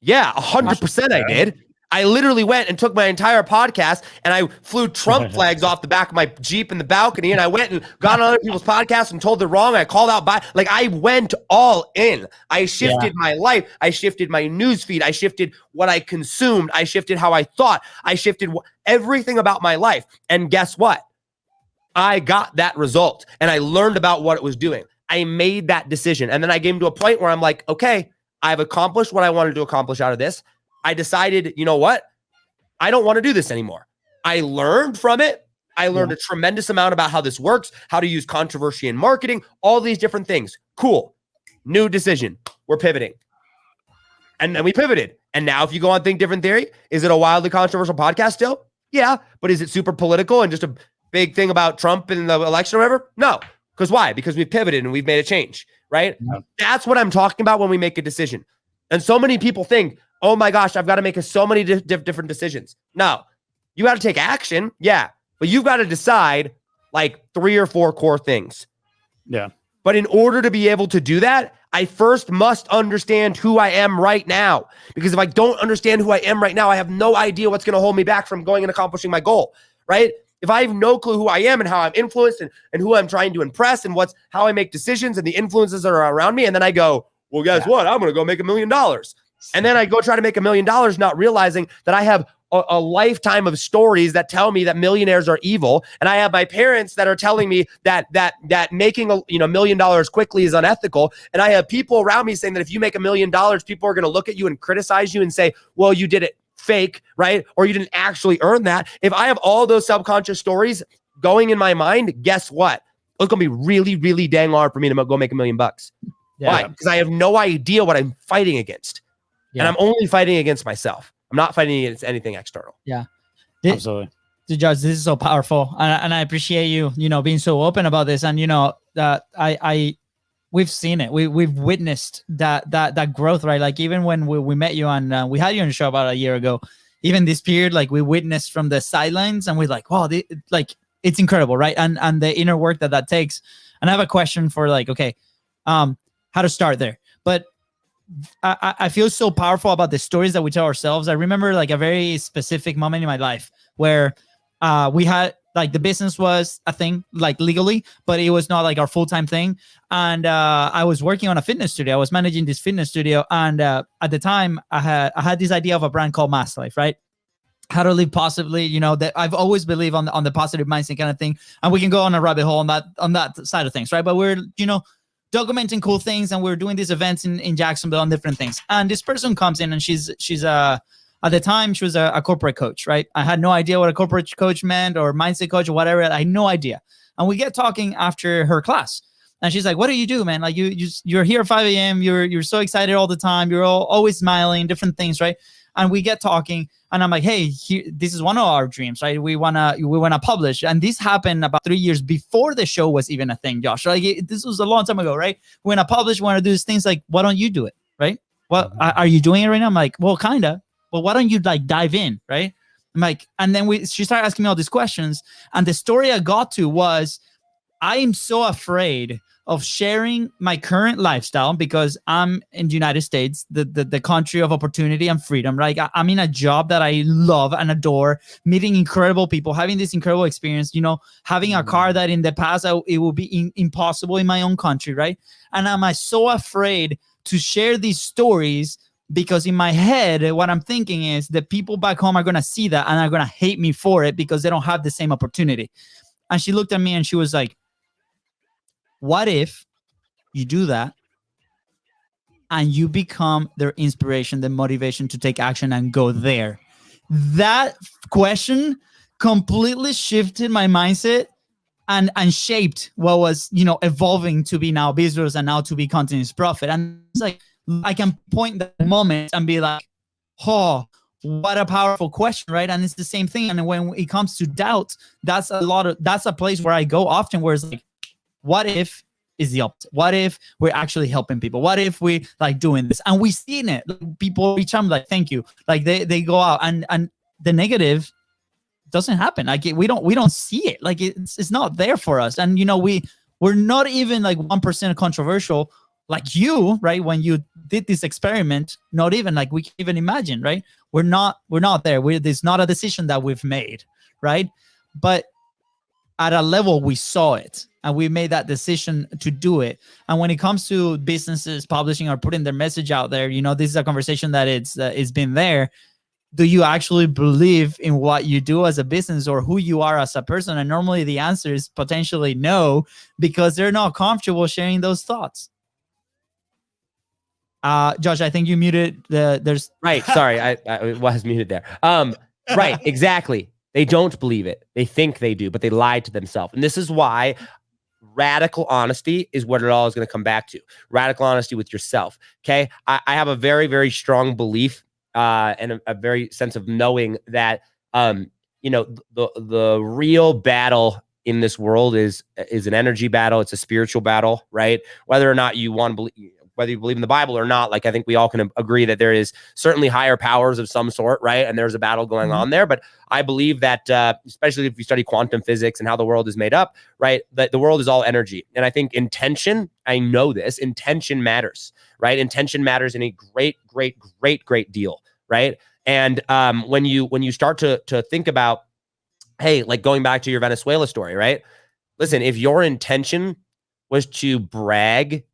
Yeah, 100% I did. I literally went and took my entire podcast and I flew Trump flags off the back of my Jeep in the balcony, and I went and got on other people's podcasts and told them wrong. I called out I went all in. I shifted my life. I shifted my news feed. I shifted what I consumed. I shifted how I thought. I shifted everything about my life. And guess what? I got that result and I learned about what it was doing. I made that decision. And then I came to a point where I'm like, okay, I've accomplished what I wanted to accomplish out of this. I decided, you know what? I don't want to do this anymore. I learned from it. I learned a tremendous amount about how this works, how to use controversy in marketing, all these different things. Cool. New decision. We're pivoting. And then we pivoted. And now if you go on Think Different Theory, is it a wildly controversial podcast still? Yeah. But is it super political and just a big thing about Trump and the election or whatever? No. Because why? Because we've pivoted and we've made a change, right? Yeah. That's what I'm talking about when we make a decision. And so many people think, oh my gosh, I've got to make so many different decisions. No, you got to take action. Yeah. But you've got to decide like 3 or 4 core things. Yeah. But in order to be able to do that, I first must understand who I am right now. Because if I don't understand who I am right now, I have no idea what's going to hold me back from going and accomplishing my goal, right? If I have no clue who I am and how I'm influenced and who I'm trying to impress and how I make decisions and the influences that are around me, and then I go, well, guess what? I'm going to go make $1 million. And then I go try to make $1 million, not realizing that I have a lifetime of stories that tell me that millionaires are evil. And I have my parents that are telling me that making $1 million quickly is unethical. And I have people around me saying that if you make $1 million, people are going to look at you and criticize you and say, well, you did it fake, right? Or you didn't actually earn that. If I have all those subconscious stories going in my mind, guess what? It's going to be really, really dang hard for me to go make $1 million. Yeah. Why? Because I have no idea what I'm fighting against. Yeah. And I'm only fighting against myself. I'm not fighting against anything external. Yeah. Absolutely. Judge, this is so powerful. And I appreciate you, being so open about this. And, we've seen it. We've witnessed that growth, right? Like even when we met you and we had you on the show about a year ago, even this period, like we witnessed from the sidelines and we're like, wow, it's incredible, right? And the inner work that takes. And I have a question for how to start there. But I feel so powerful about the stories that we tell ourselves. I remember like a very specific moment in my life where we had like the business was a thing like legally, but it was not like our full-time thing. And I was working on a fitness studio. I was managing this fitness studio. And at the time I had this idea of a brand called Mass Life, right? How to live positively, that I've always believed on the positive mindset kind of thing. And we can go on a rabbit hole on that side of things, right? But we're, documenting cool things and we're doing these events in Jacksonville on different things. And this person comes in and she's at the time she was a corporate coach, right? I had no idea what a corporate coach meant or mindset coach or whatever. I had no idea. And we get talking after her class and she's like, what do you do, man? Like you're here at 5 a.m. You're so excited all the time. You're always smiling, different things, right? And we get talking and I'm like, hey, this is one of our dreams, right? We wanna publish. And this happened about 3 years before the show was even a thing, Josh. Like this was a long time ago, right? We wanna publish, we wanna do these things. Like, why don't you do it, right? Well, are you doing it right now? I'm like, well, kinda. Well, why don't you like dive in, right? I'm like, and then she started asking me all these questions. And the story I got to was, I am so afraid of sharing my current lifestyle because I'm in the United States, the country of opportunity and freedom, right? I'm in a job that I love and adore, meeting incredible people, having this incredible experience, having a car that in the past, it would be impossible in my own country, right? And I'm so afraid to share these stories because in my head, what I'm thinking is the people back home are going to see that and are going to hate me for it because they don't have the same opportunity. And she looked at me and she was like, what if you do that and you become their inspiration, their motivation to take action and go there? That question completely shifted my mindset and shaped what was, evolving to be now BIZBROS and now to be Continuous Profit. And it's like, I can point that moment and be like, oh, what a powerful question, right? And it's the same thing. And when it comes to doubt, that's a place where I go often where it's like, what if is the opposite? What if we're actually helping people? What if we like doing this? And we seen it. Like, people reach out like, thank you. Like they go out and the negative doesn't happen. Like we don't see it. Like it's not there for us. And we're not even like 1% controversial like you, right? When you did this experiment, not even like we can even imagine, right? We're not there. There's not a decision that we've made, right? But at a level we saw it and we made that decision to do it. And when it comes to businesses publishing or putting their message out there, this is a conversation that it's been there. Do you actually believe in what you do as a business or who you are as a person? And normally the answer is potentially no, because they're not comfortable sharing those thoughts. Josh, I think you muted there's right. Sorry. I was muted there. Right. Exactly. They don't believe it. They think they do, but they lie to themselves. And this is why radical honesty is what it all is going to come back to. Radical honesty with yourself. Okay. I have a very, very strong belief and a very sense of knowing that, the real battle in this world is an energy battle. It's a spiritual battle, right? Whether or not you want to believe, whether you believe in the Bible or not, like I think we all can agree that there is certainly higher powers of some sort, right? And there's a battle going on there. But I believe that, especially if you study quantum physics and how the world is made up, right? That the world is all energy. And I think intention, I know this, intention matters, right? Intention matters in a great deal, right? And when you start to think about, hey, like going back to your Venezuela story, right? Listen, if your intention was to brag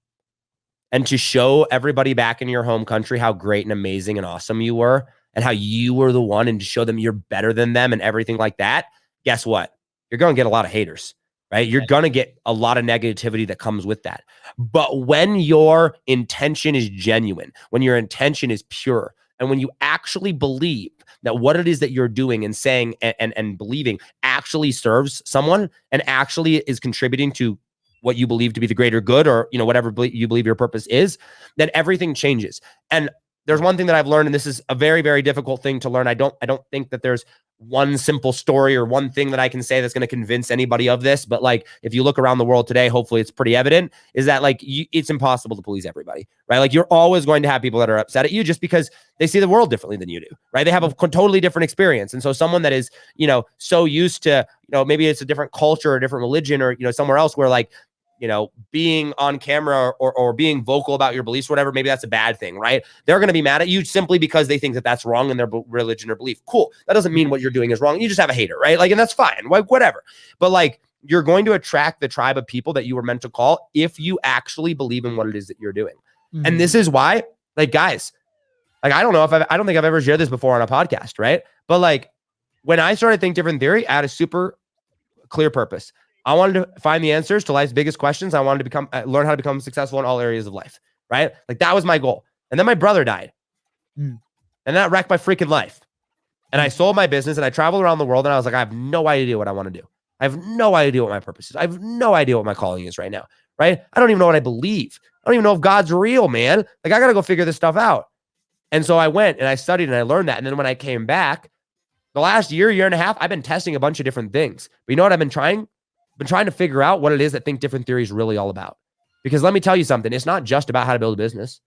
and to show everybody back in your home country how great and amazing and awesome you were and how you were the one, and to show them you're better than them and everything like that, guess what? You're going to get a lot of haters, right? You're going to get a lot of negativity that comes with that. But when your intention is genuine, when your intention is pure, and when you actually believe that what it is that you're doing and saying and believing actually serves someone and actually is contributing to what you believe to be the greater good, or, you know, whatever you believe your purpose is, then everything changes. And there's one thing that I've learned, and this is a very, very difficult thing to learn. I don't think that there's one simple story or one thing that I can say that's going to convince anybody of this. But like, if you look around the world today, hopefully it's pretty evident, is that like it's impossible to please everybody, right? Like you're always going to have people that are upset at you just because they see the world differently than you do, right? They have a totally different experience. And so someone that is, you know, so used to, you know, maybe it's a different culture or a different religion, or, you know, somewhere else where like, you know, being on camera or being vocal about your beliefs, whatever, maybe that's a bad thing, right? They're going to be mad at you simply because they think that that's wrong in their religion or belief. Cool. That doesn't mean what you're doing is wrong. You just have a hater, right? Like, and that's fine, like whatever. But like, you're going to attract the tribe of people that you were meant to call if you actually believe in what it is that you're doing. And this is why, like, guys, like, I don't think I've ever shared this before on a podcast, right? But like, when I started Think Different Theory, I had a super clear purpose. I wanted to find the answers to life's biggest questions. I wanted to learn how to become successful in all areas of life, right? Like that was my goal. And then my brother died. And that wrecked my freaking life. And I sold my business and I traveled around the world, and I was like, I have no idea what I want to do. I have no idea what my purpose is. I have no idea what my calling is right now, right? I don't even know what I believe. I don't even know if God's real, man. Like I got to go figure this stuff out. And so I went and I studied and I learned that. And then when I came back, the last year and a half, I've been testing a bunch of different things. But you know what I've been trying? Been trying to figure out what it is that Think Different Theory is really all about. Because let me tell you something, it's not just about how to build a business.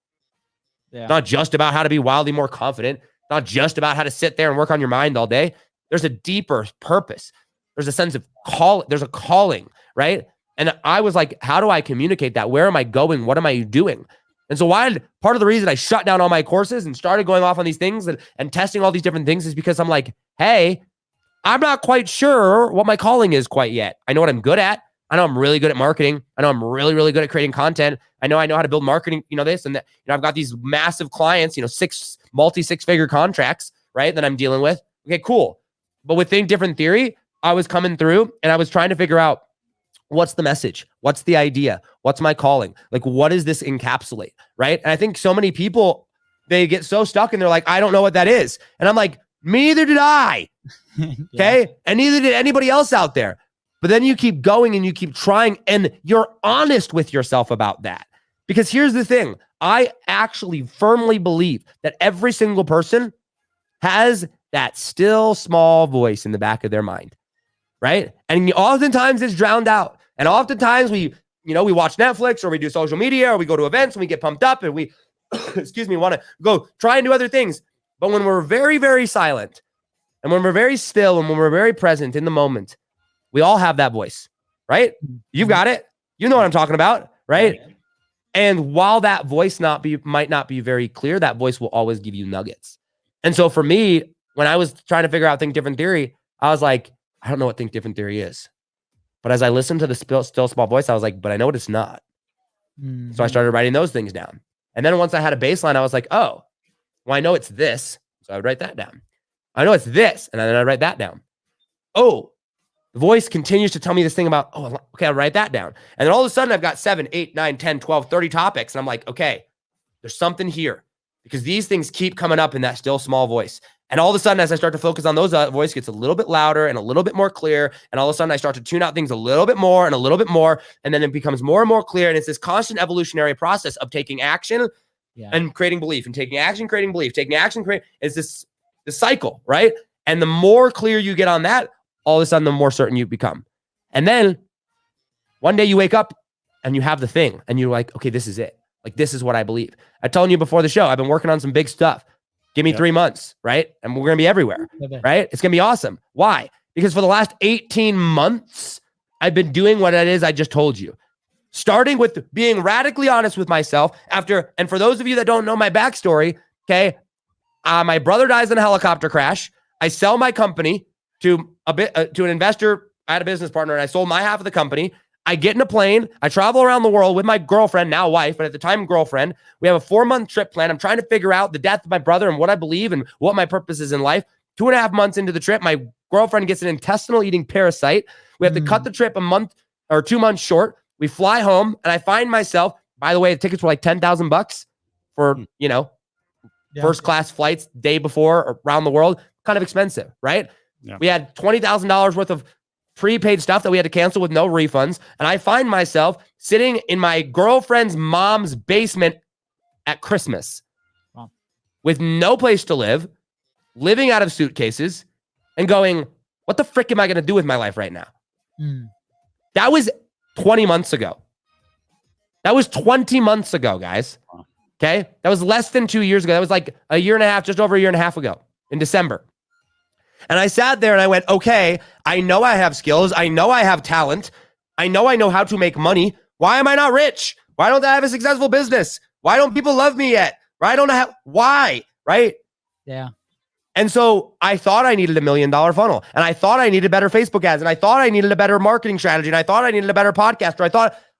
It's not just about how to be wildly more confident. It's not just about how to sit there and work on your mind all day. There's a deeper purpose. There's a sense of call. There's a calling, right? And I was like, how do I communicate that? Where am I going? What am I doing? And so part of the reason I shut down all my courses and started going off on these things and testing all these different things is because I'm like, hey, I'm not quite sure what my calling is quite yet. I know what I'm good at. I know I'm really good at marketing. I know I'm really, really good at creating content. I know how to build marketing, you know, this and that. You know, I've got these massive clients, you know, multi-six-figure contracts, right, that I'm dealing with. Okay, cool. But with Think Different Theory, I was coming through and I was trying to figure out what's the message? What's the idea? What's my calling? Like, what does this encapsulate, right? And I think so many people, they get so stuck and they're like, I don't know what that is. And I'm like, me neither did I. Okay. And neither did anybody else out there. But then you keep going and you keep trying and you're honest with yourself about that. Because here's the thing. I actually firmly believe that every single person has that still small voice in the back of their mind. Right. And oftentimes it's drowned out. And oftentimes we watch Netflix or we do social media or we go to events and we get pumped up and we, want to go try and do other things. But when we're very, very silent and when we're very still and when we're very present in the moment, we all have that voice, right? You've got it. You know what I'm talking about, right? And while that voice might not be very clear, that voice will always give you nuggets. And so for me, when I was trying to figure out Think Different Theory, I was like, I don't know what Think Different Theory is. But as I listened to the still small voice, I was like, but I know what it's not. So I started writing those things down. And then once I had a baseline, I was like, oh, well, I know it's this. So I would write that down. I know it's this. And then I write that down. Oh, the voice continues to tell me this thing about, oh, okay, I'll write that down. And then all of a sudden I've got 7, 8, 9, 10, 12, 30 topics. And I'm like, okay, there's something here because these things keep coming up in that still small voice. And all of a sudden, as I start to focus on those, voice gets a little bit louder and a little bit more clear. And all of a sudden I start to tune out things a little bit more and a little bit more. And then it becomes more and more clear. And it's this constant evolutionary process of taking action and creating belief and taking action, creating belief, taking action, it's this cycle, right? And the more clear you get on that, all of a sudden, the more certain you become. And then one day you wake up and you have the thing and you're like, okay, this is it. Like, this is what I believe. I told you before the show, I've been working on some big stuff. Give me 3 months, right? And we're going to be everywhere, right? It's going to be awesome. Why? Because for the last 18 months, I've been doing what it is I just told you. Starting with being radically honest with myself after, and for those of you that don't know my backstory, okay, my brother dies in a helicopter crash. I sell my company to an investor. I had a business partner and I sold my half of the company. I get in a plane. I travel around the world with my girlfriend, now wife, but at the time girlfriend. We have a 4-month trip plan. I'm trying to figure out the death of my brother and what I believe and what my purpose is in life. 2.5 months into the trip, my girlfriend gets an intestinal eating parasite. We have to cut the trip a month or 2 months short. We fly home and I find myself, by the way, the tickets were like $10,000 for, first class flights day before around the world. Kind of expensive, right? Yeah. We had $20,000 worth of prepaid stuff that we had to cancel with no refunds. And I find myself sitting in my girlfriend's mom's basement at Christmas with no place to live, living out of suitcases and going, what the frick am I going to do with my life right now? That was 20 months ago. That was 20 months ago, guys. Okay. That was less than 2 years ago. That was like a year and a half, just over a year and a half ago in December. And I sat there and I went, okay, I know I have skills. I know I have talent. I know how to make money. Why am I not rich? Why don't I have a successful business? Why don't people love me yet? Why? Right? Yeah. And so I thought I needed $1 million funnel, and I thought I needed better Facebook ads, and I thought I needed a better marketing strategy, and I thought I needed a better podcast, or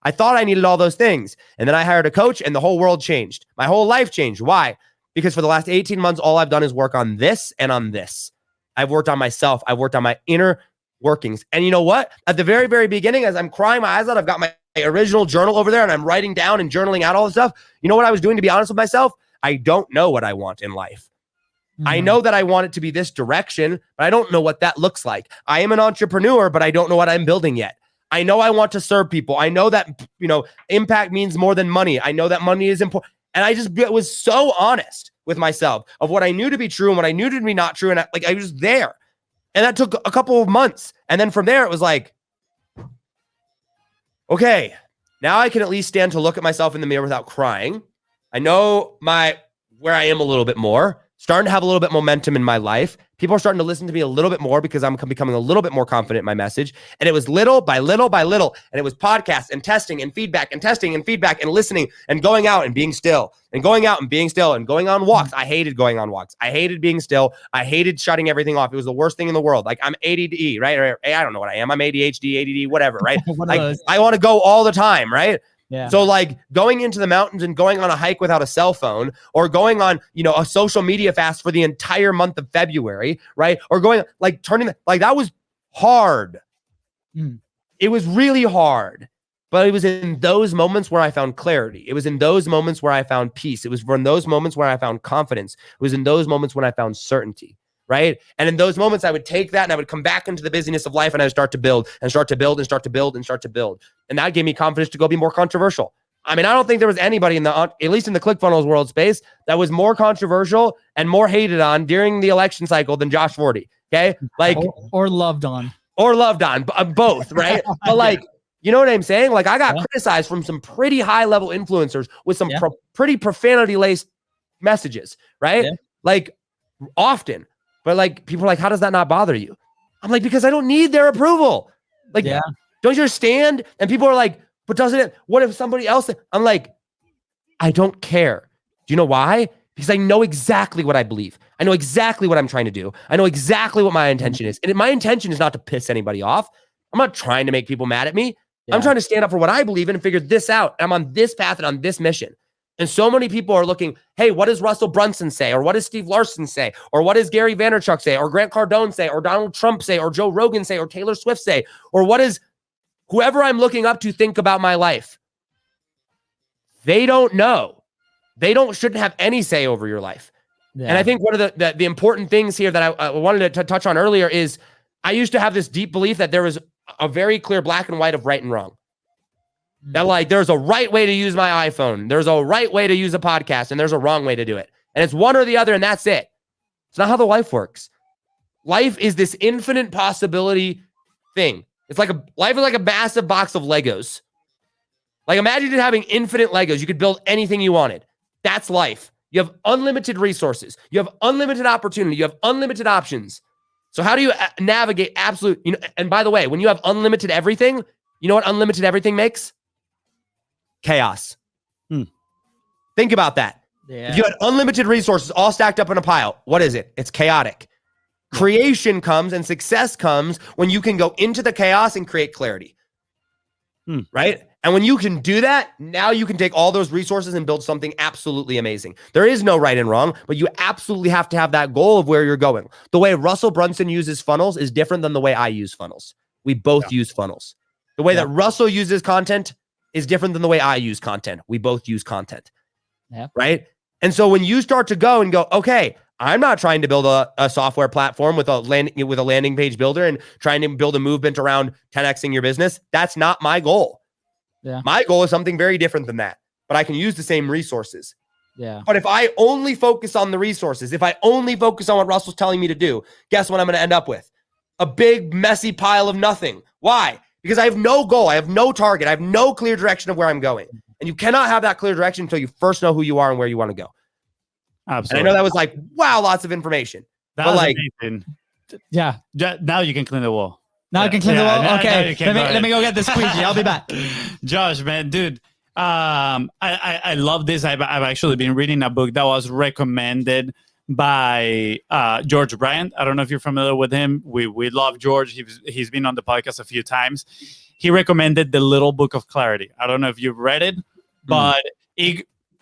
I thought I needed all those things. And then I hired a coach and the whole world changed. My whole life changed. Why? Because for the last 18 months, all I've done is work on this and on this. I've worked on myself. I've worked on my inner workings. And you know what? At the very, very beginning, as I'm crying my eyes out, I've got my original journal over there and I'm writing down and journaling out all this stuff. You know what I was doing, to be honest with myself? I don't know what I want in life. I know that I want it to be this direction, but I don't know what that looks like. I am an entrepreneur, but I don't know what I'm building yet. I know I want to serve people. I know that, impact means more than money. I know that money is important. And I just was so honest with myself of what I knew to be true and what I knew to be not true. And I was there. And that took a couple of months. And then from there, it was like, okay, now I can at least stand to look at myself in the mirror without crying. I know where I am a little bit more. Starting to have a little bit momentum in my life. People are starting to listen to me a little bit more because I'm becoming a little bit more confident in my message. And it was little by little by little. And it was podcasts and testing and feedback and testing and feedback and listening and going out and being still and going out and being still and going on walks. I hated going on walks. I hated being still. I hated shutting everything off. It was the worst thing in the world. Like, I'm ADD, right? I don't know what I am. I'm ADHD, ADD, whatever, right? Like, I want to go all the time, right? Yeah. So like going into the mountains and going on a hike without a cell phone, or going on, a social media fast for the entire month of February, right? Or going that was hard. It was really hard, but it was in those moments where I found clarity. It was in those moments where I found peace. It was in those moments where I found confidence. It was in those moments when I found certainty. Right. And in those moments, I would take that and I would come back into the busyness of life and I would start to build and start to build and start to build and start to build. And that gave me confidence to go be more controversial. I mean, I don't think there was anybody at least in the ClickFunnels world space, that was more controversial and more hated on during the election cycle than Josh Forti. Okay. Like, or loved on. Both. Right. But you know what I'm saying? Like, I got criticized from some pretty high level influencers with some pretty profanity laced messages. Right. Yeah. Like, often. But people are like, how does that not bother you? I'm like, because I don't need their approval. Don't you understand? And people are like, but doesn't it? What if somebody else? I'm like, I don't care. Do you know why? Because I know exactly what I believe. I know exactly what I'm trying to do. I know exactly what my intention is. And my intention is not to piss anybody off. I'm not trying to make people mad at me. Yeah. I'm trying to stand up for what I believe in and figure this out. I'm on this path and on this mission. And so many people are looking, hey, what does Russell Brunson say? Or what does Steve Larson say? Or what does Gary Vaynerchuk say? Or Grant Cardone say? Or Donald Trump say? Or Joe Rogan say? Or Taylor Swift say? Or what does whoever I'm looking up to think about my life? They don't know. They shouldn't have any say over your life. Yeah. And I think one of the important things here that I wanted to touch on earlier is I used to have this deep belief that there was a very clear black and white of right and wrong. That there's a right way to use my iPhone. There's a right way to use a podcast and there's a wrong way to do it. And it's one or the other and that's it. It's not how the life works. Life is this infinite possibility thing. It's like life is like a massive box of Legos. Like imagine just having infinite Legos. You could build anything you wanted. That's life. You have unlimited resources. You have unlimited opportunity. You have unlimited options. So how do you navigate absolute, and by the way, when you have unlimited everything, you know what unlimited everything makes? Chaos. Think about that. Yeah. If you had unlimited resources all stacked up in a pile, what is it? It's chaotic. Creation comes and success comes when you can go into the chaos and create clarity. Right? And when you can do that, now you can take all those resources and build something absolutely amazing. There is no right and wrong, but you absolutely have to have that goal of where you're going. The way Russell Brunson uses funnels is different than the way I use funnels. We both use funnels. The way that Russell uses content is different than the way I use content. We both use content. Right? And so when you start to go and go, okay, I'm not trying to build a software platform with a landing page builder and trying to build a movement around 10xing your business. That's not my goal. Yeah. My goal is something very different than that, but I can use the same resources. Yeah. But if I only focus on the resources, if I only focus on what Russell's telling me to do, guess what I'm going to end up with? A big, messy pile of nothing. Why? Because I have no goal. I have no target. I have no clear direction of where I'm going. And you cannot have that clear direction until you first know who you are and where you want to go. Absolutely. And I know that was like, wow, lots of information. That but was like, amazing. Yeah. Now you can clean the wall. Now I can clean the wall. now Okay. you can Let me go get the squeegee. I'll be back. Josh, man, dude. I love this. I've actually been reading a book that was recommended by George Bryant. I don't know if you're familiar with him. We love George. He's been on the podcast a few times. He recommended The Little Book of Clarity. I don't know if you've read it, but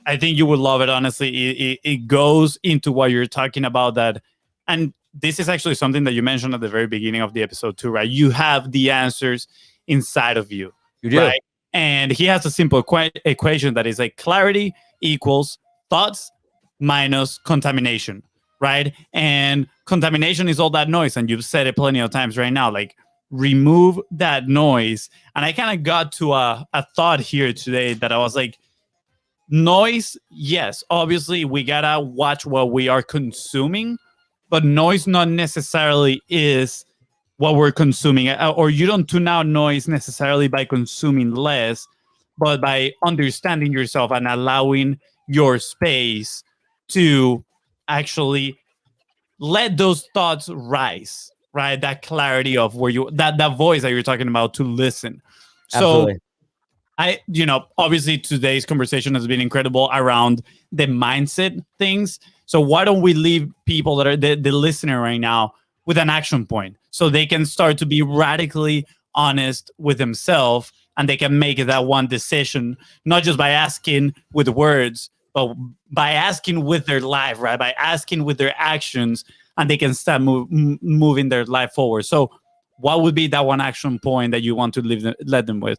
I think you would love it. Honestly, it goes into what you're talking about. That, and this is actually something that you mentioned at the very beginning of the episode too, right? You have the answers inside of you. You do. Right? And he has a simple equation that is like clarity equals thoughts minus contamination, right? And contamination is all that noise. And you've said it plenty of times right now, like remove that noise. And I kind of got to a thought here today that I was like, noise, yes, obviously we gotta watch what we are consuming, but noise not necessarily is what we're consuming, or you don't tune out noise necessarily by consuming less, but by understanding yourself and allowing your space to actually let those thoughts rise, right? That clarity of where you, that voice that you're talking about, to listen. Absolutely. So obviously today's conversation has been incredible around the mindset things. So why don't we leave people that are the listener right now with an action point so they can start to be radically honest with themselves and they can make that one decision, not just by asking with words, but by asking with their life, right? By asking with their actions, and they can start moving their life forward. So what would be that one action point that you want to let them with?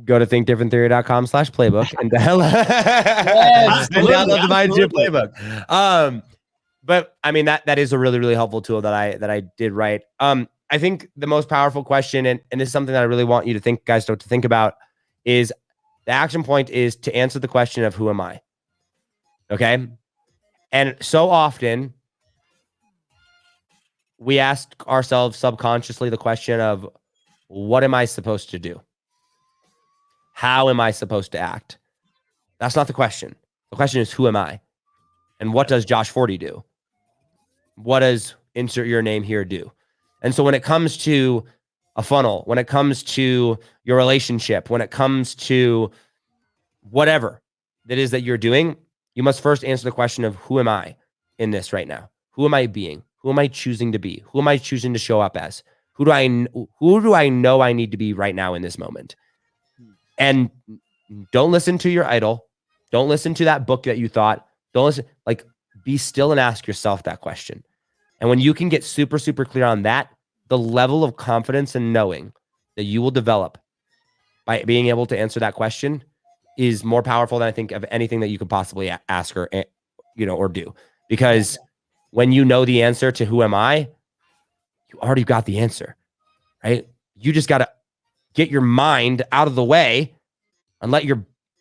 Go to thinkdifferenttheory.com/playbook and download the Mindship Playbook. But I mean, that is a really, really helpful tool that I did write. I think the most powerful question, and this is something that I really want you to think, guys, to think about, is the action point is to answer the question of who am I? Okay. And so often we ask ourselves subconsciously the question of, what am I supposed to do? How am I supposed to act? That's not the question. The question is, who am I? And what does Josh Forti do? What does insert your name here do? And so when it comes to a funnel, when it comes to your relationship, when it comes to whatever that is that you're doing, you must first answer the question of, who am I in this right now? Who am I being? Who am I choosing to be? Who am I choosing to show up as? Who do I know I need to be right now in this moment? And don't listen to your idol. Don't listen to that book that you thought. Don't listen. Like, be still and ask yourself that question. And when you can get super, super clear on that, the level of confidence and knowing that you will develop by being able to answer that question is more powerful than I think of anything that you could possibly ask or do. Because when you know the answer to who am I, you already got the answer, right? You just got to get your mind out of the way and let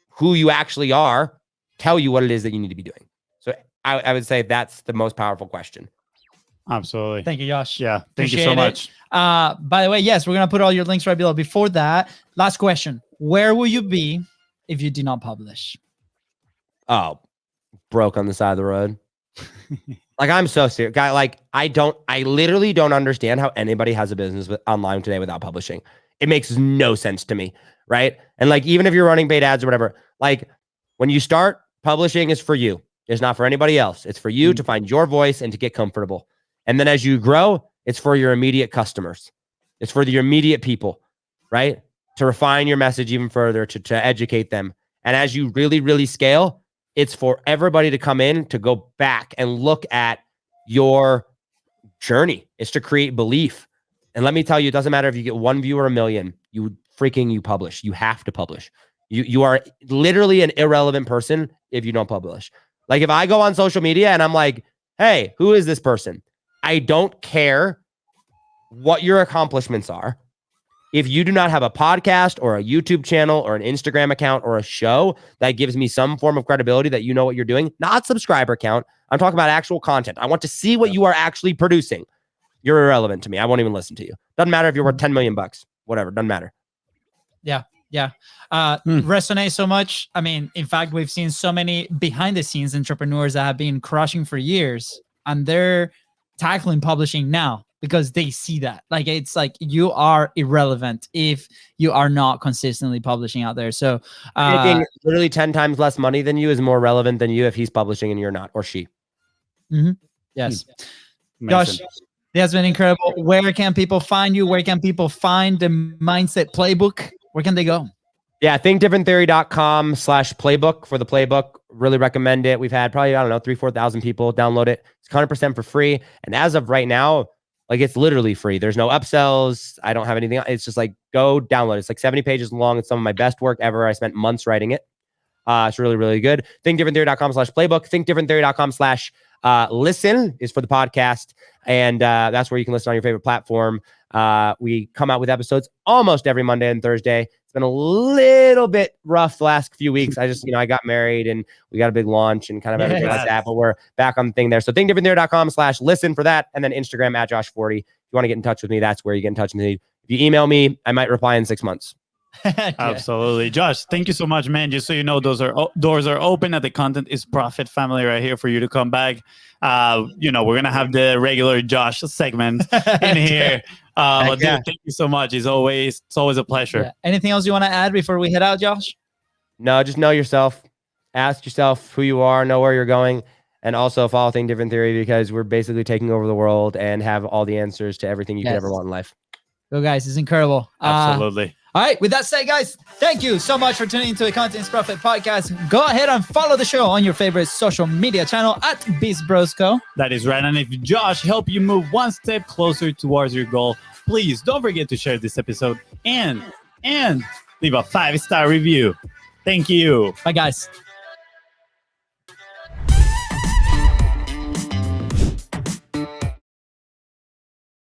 who you actually are tell you what it is that you need to be doing. So I would say that's the most powerful question. Absolutely. Thank you, Josh. Yeah. Thank you so much. By the way, yes, we're going to put all your links right below. Before that, last question. Where will you be if you did not publish? Oh, broke on the side of the road. Like, I'm so serious. Guy, like, I literally don't understand how anybody has a business online today without publishing. It makes no sense to me, right? And like, even if you're running paid ads or whatever, like when you start, publishing is for you. It's not for anybody else. It's for you to find your voice and to get comfortable. And then as you grow, it's for your immediate customers. It's for your immediate people, right? To refine your message even further, to educate them. And as you really, really scale, it's for everybody to come in, to go back and look at your journey. It's to create belief. And let me tell you, it doesn't matter if you get 1 view or 1 million, you publish. You have to publish. You are literally an irrelevant person if you don't publish. Like if I go on social media and I'm like, hey, who is this person? I don't care what your accomplishments are. If you do not have a podcast or a YouTube channel or an Instagram account or a show that gives me some form of credibility that you know what you're doing, not subscriber count. I'm talking about actual content. I want to see what you are actually producing. You're irrelevant to me. I won't even listen to you. Doesn't matter if you're worth 10 million bucks, whatever. Doesn't matter. Yeah. Resonate so much. I mean, in fact, we've seen so many behind the scenes entrepreneurs that have been crushing for years and they're tackling publishing now because they see that. Like, it's like you are irrelevant if you are not consistently publishing out there. So making literally 10 times less money than you is more relevant than you if he's publishing and you're not, or she. Yes. Josh, it has been incredible. Where can people find you? Where can people find the Mindset Playbook? Where can they go? Yeah, thinkdifferenttheory.com/playbook for the playbook. Really recommend it. We've had probably, 3,000-4,000 people download it. It's 100% for free. And as of right now, like, it's literally free. There's no upsells. I don't have anything. It's just like, go download it. It's like 70 pages long. It's some of my best work ever. I spent months writing it. It's really, really good. thinkdifferenttheory.com/playbook. thinkdifferenttheory.com/listen is for the podcast. And that's where you can listen on your favorite platform. We come out with episodes almost every Monday and Thursday. It's been a little bit rough the last few weeks. I just, I got married and we got a big launch and kind of everything like that, but we're back on the thing there. So thinkdifferenttheory.com/listen for that. And then Instagram @Josh40. If you want to get in touch with me, that's where you get in touch with me. If you email me, I might reply in 6 months. Absolutely. Josh, thank you so much, man. Just so you know, doors are open and the content is profit family right here for you to come back. We're going to have the regular Josh segment in here. Dude, thank you so much. It's always a pleasure. Yeah. Anything else you want to add before we head out, Josh? No, just know yourself. Ask yourself who you are, know where you're going, and also follow Think Different Theory, because we're basically taking over the world and have all the answers to everything you could ever want in life. Go, guys. It's incredible. Absolutely. All right. With that said, guys, thank you so much for tuning into the Contents Profit Podcast. Go ahead and follow the show on your favorite social media channel @BIZBROS. That is right. And if Josh helped you move one step closer towards your goal, please don't forget to share this episode and leave a 5-star review. Thank you. Bye, guys.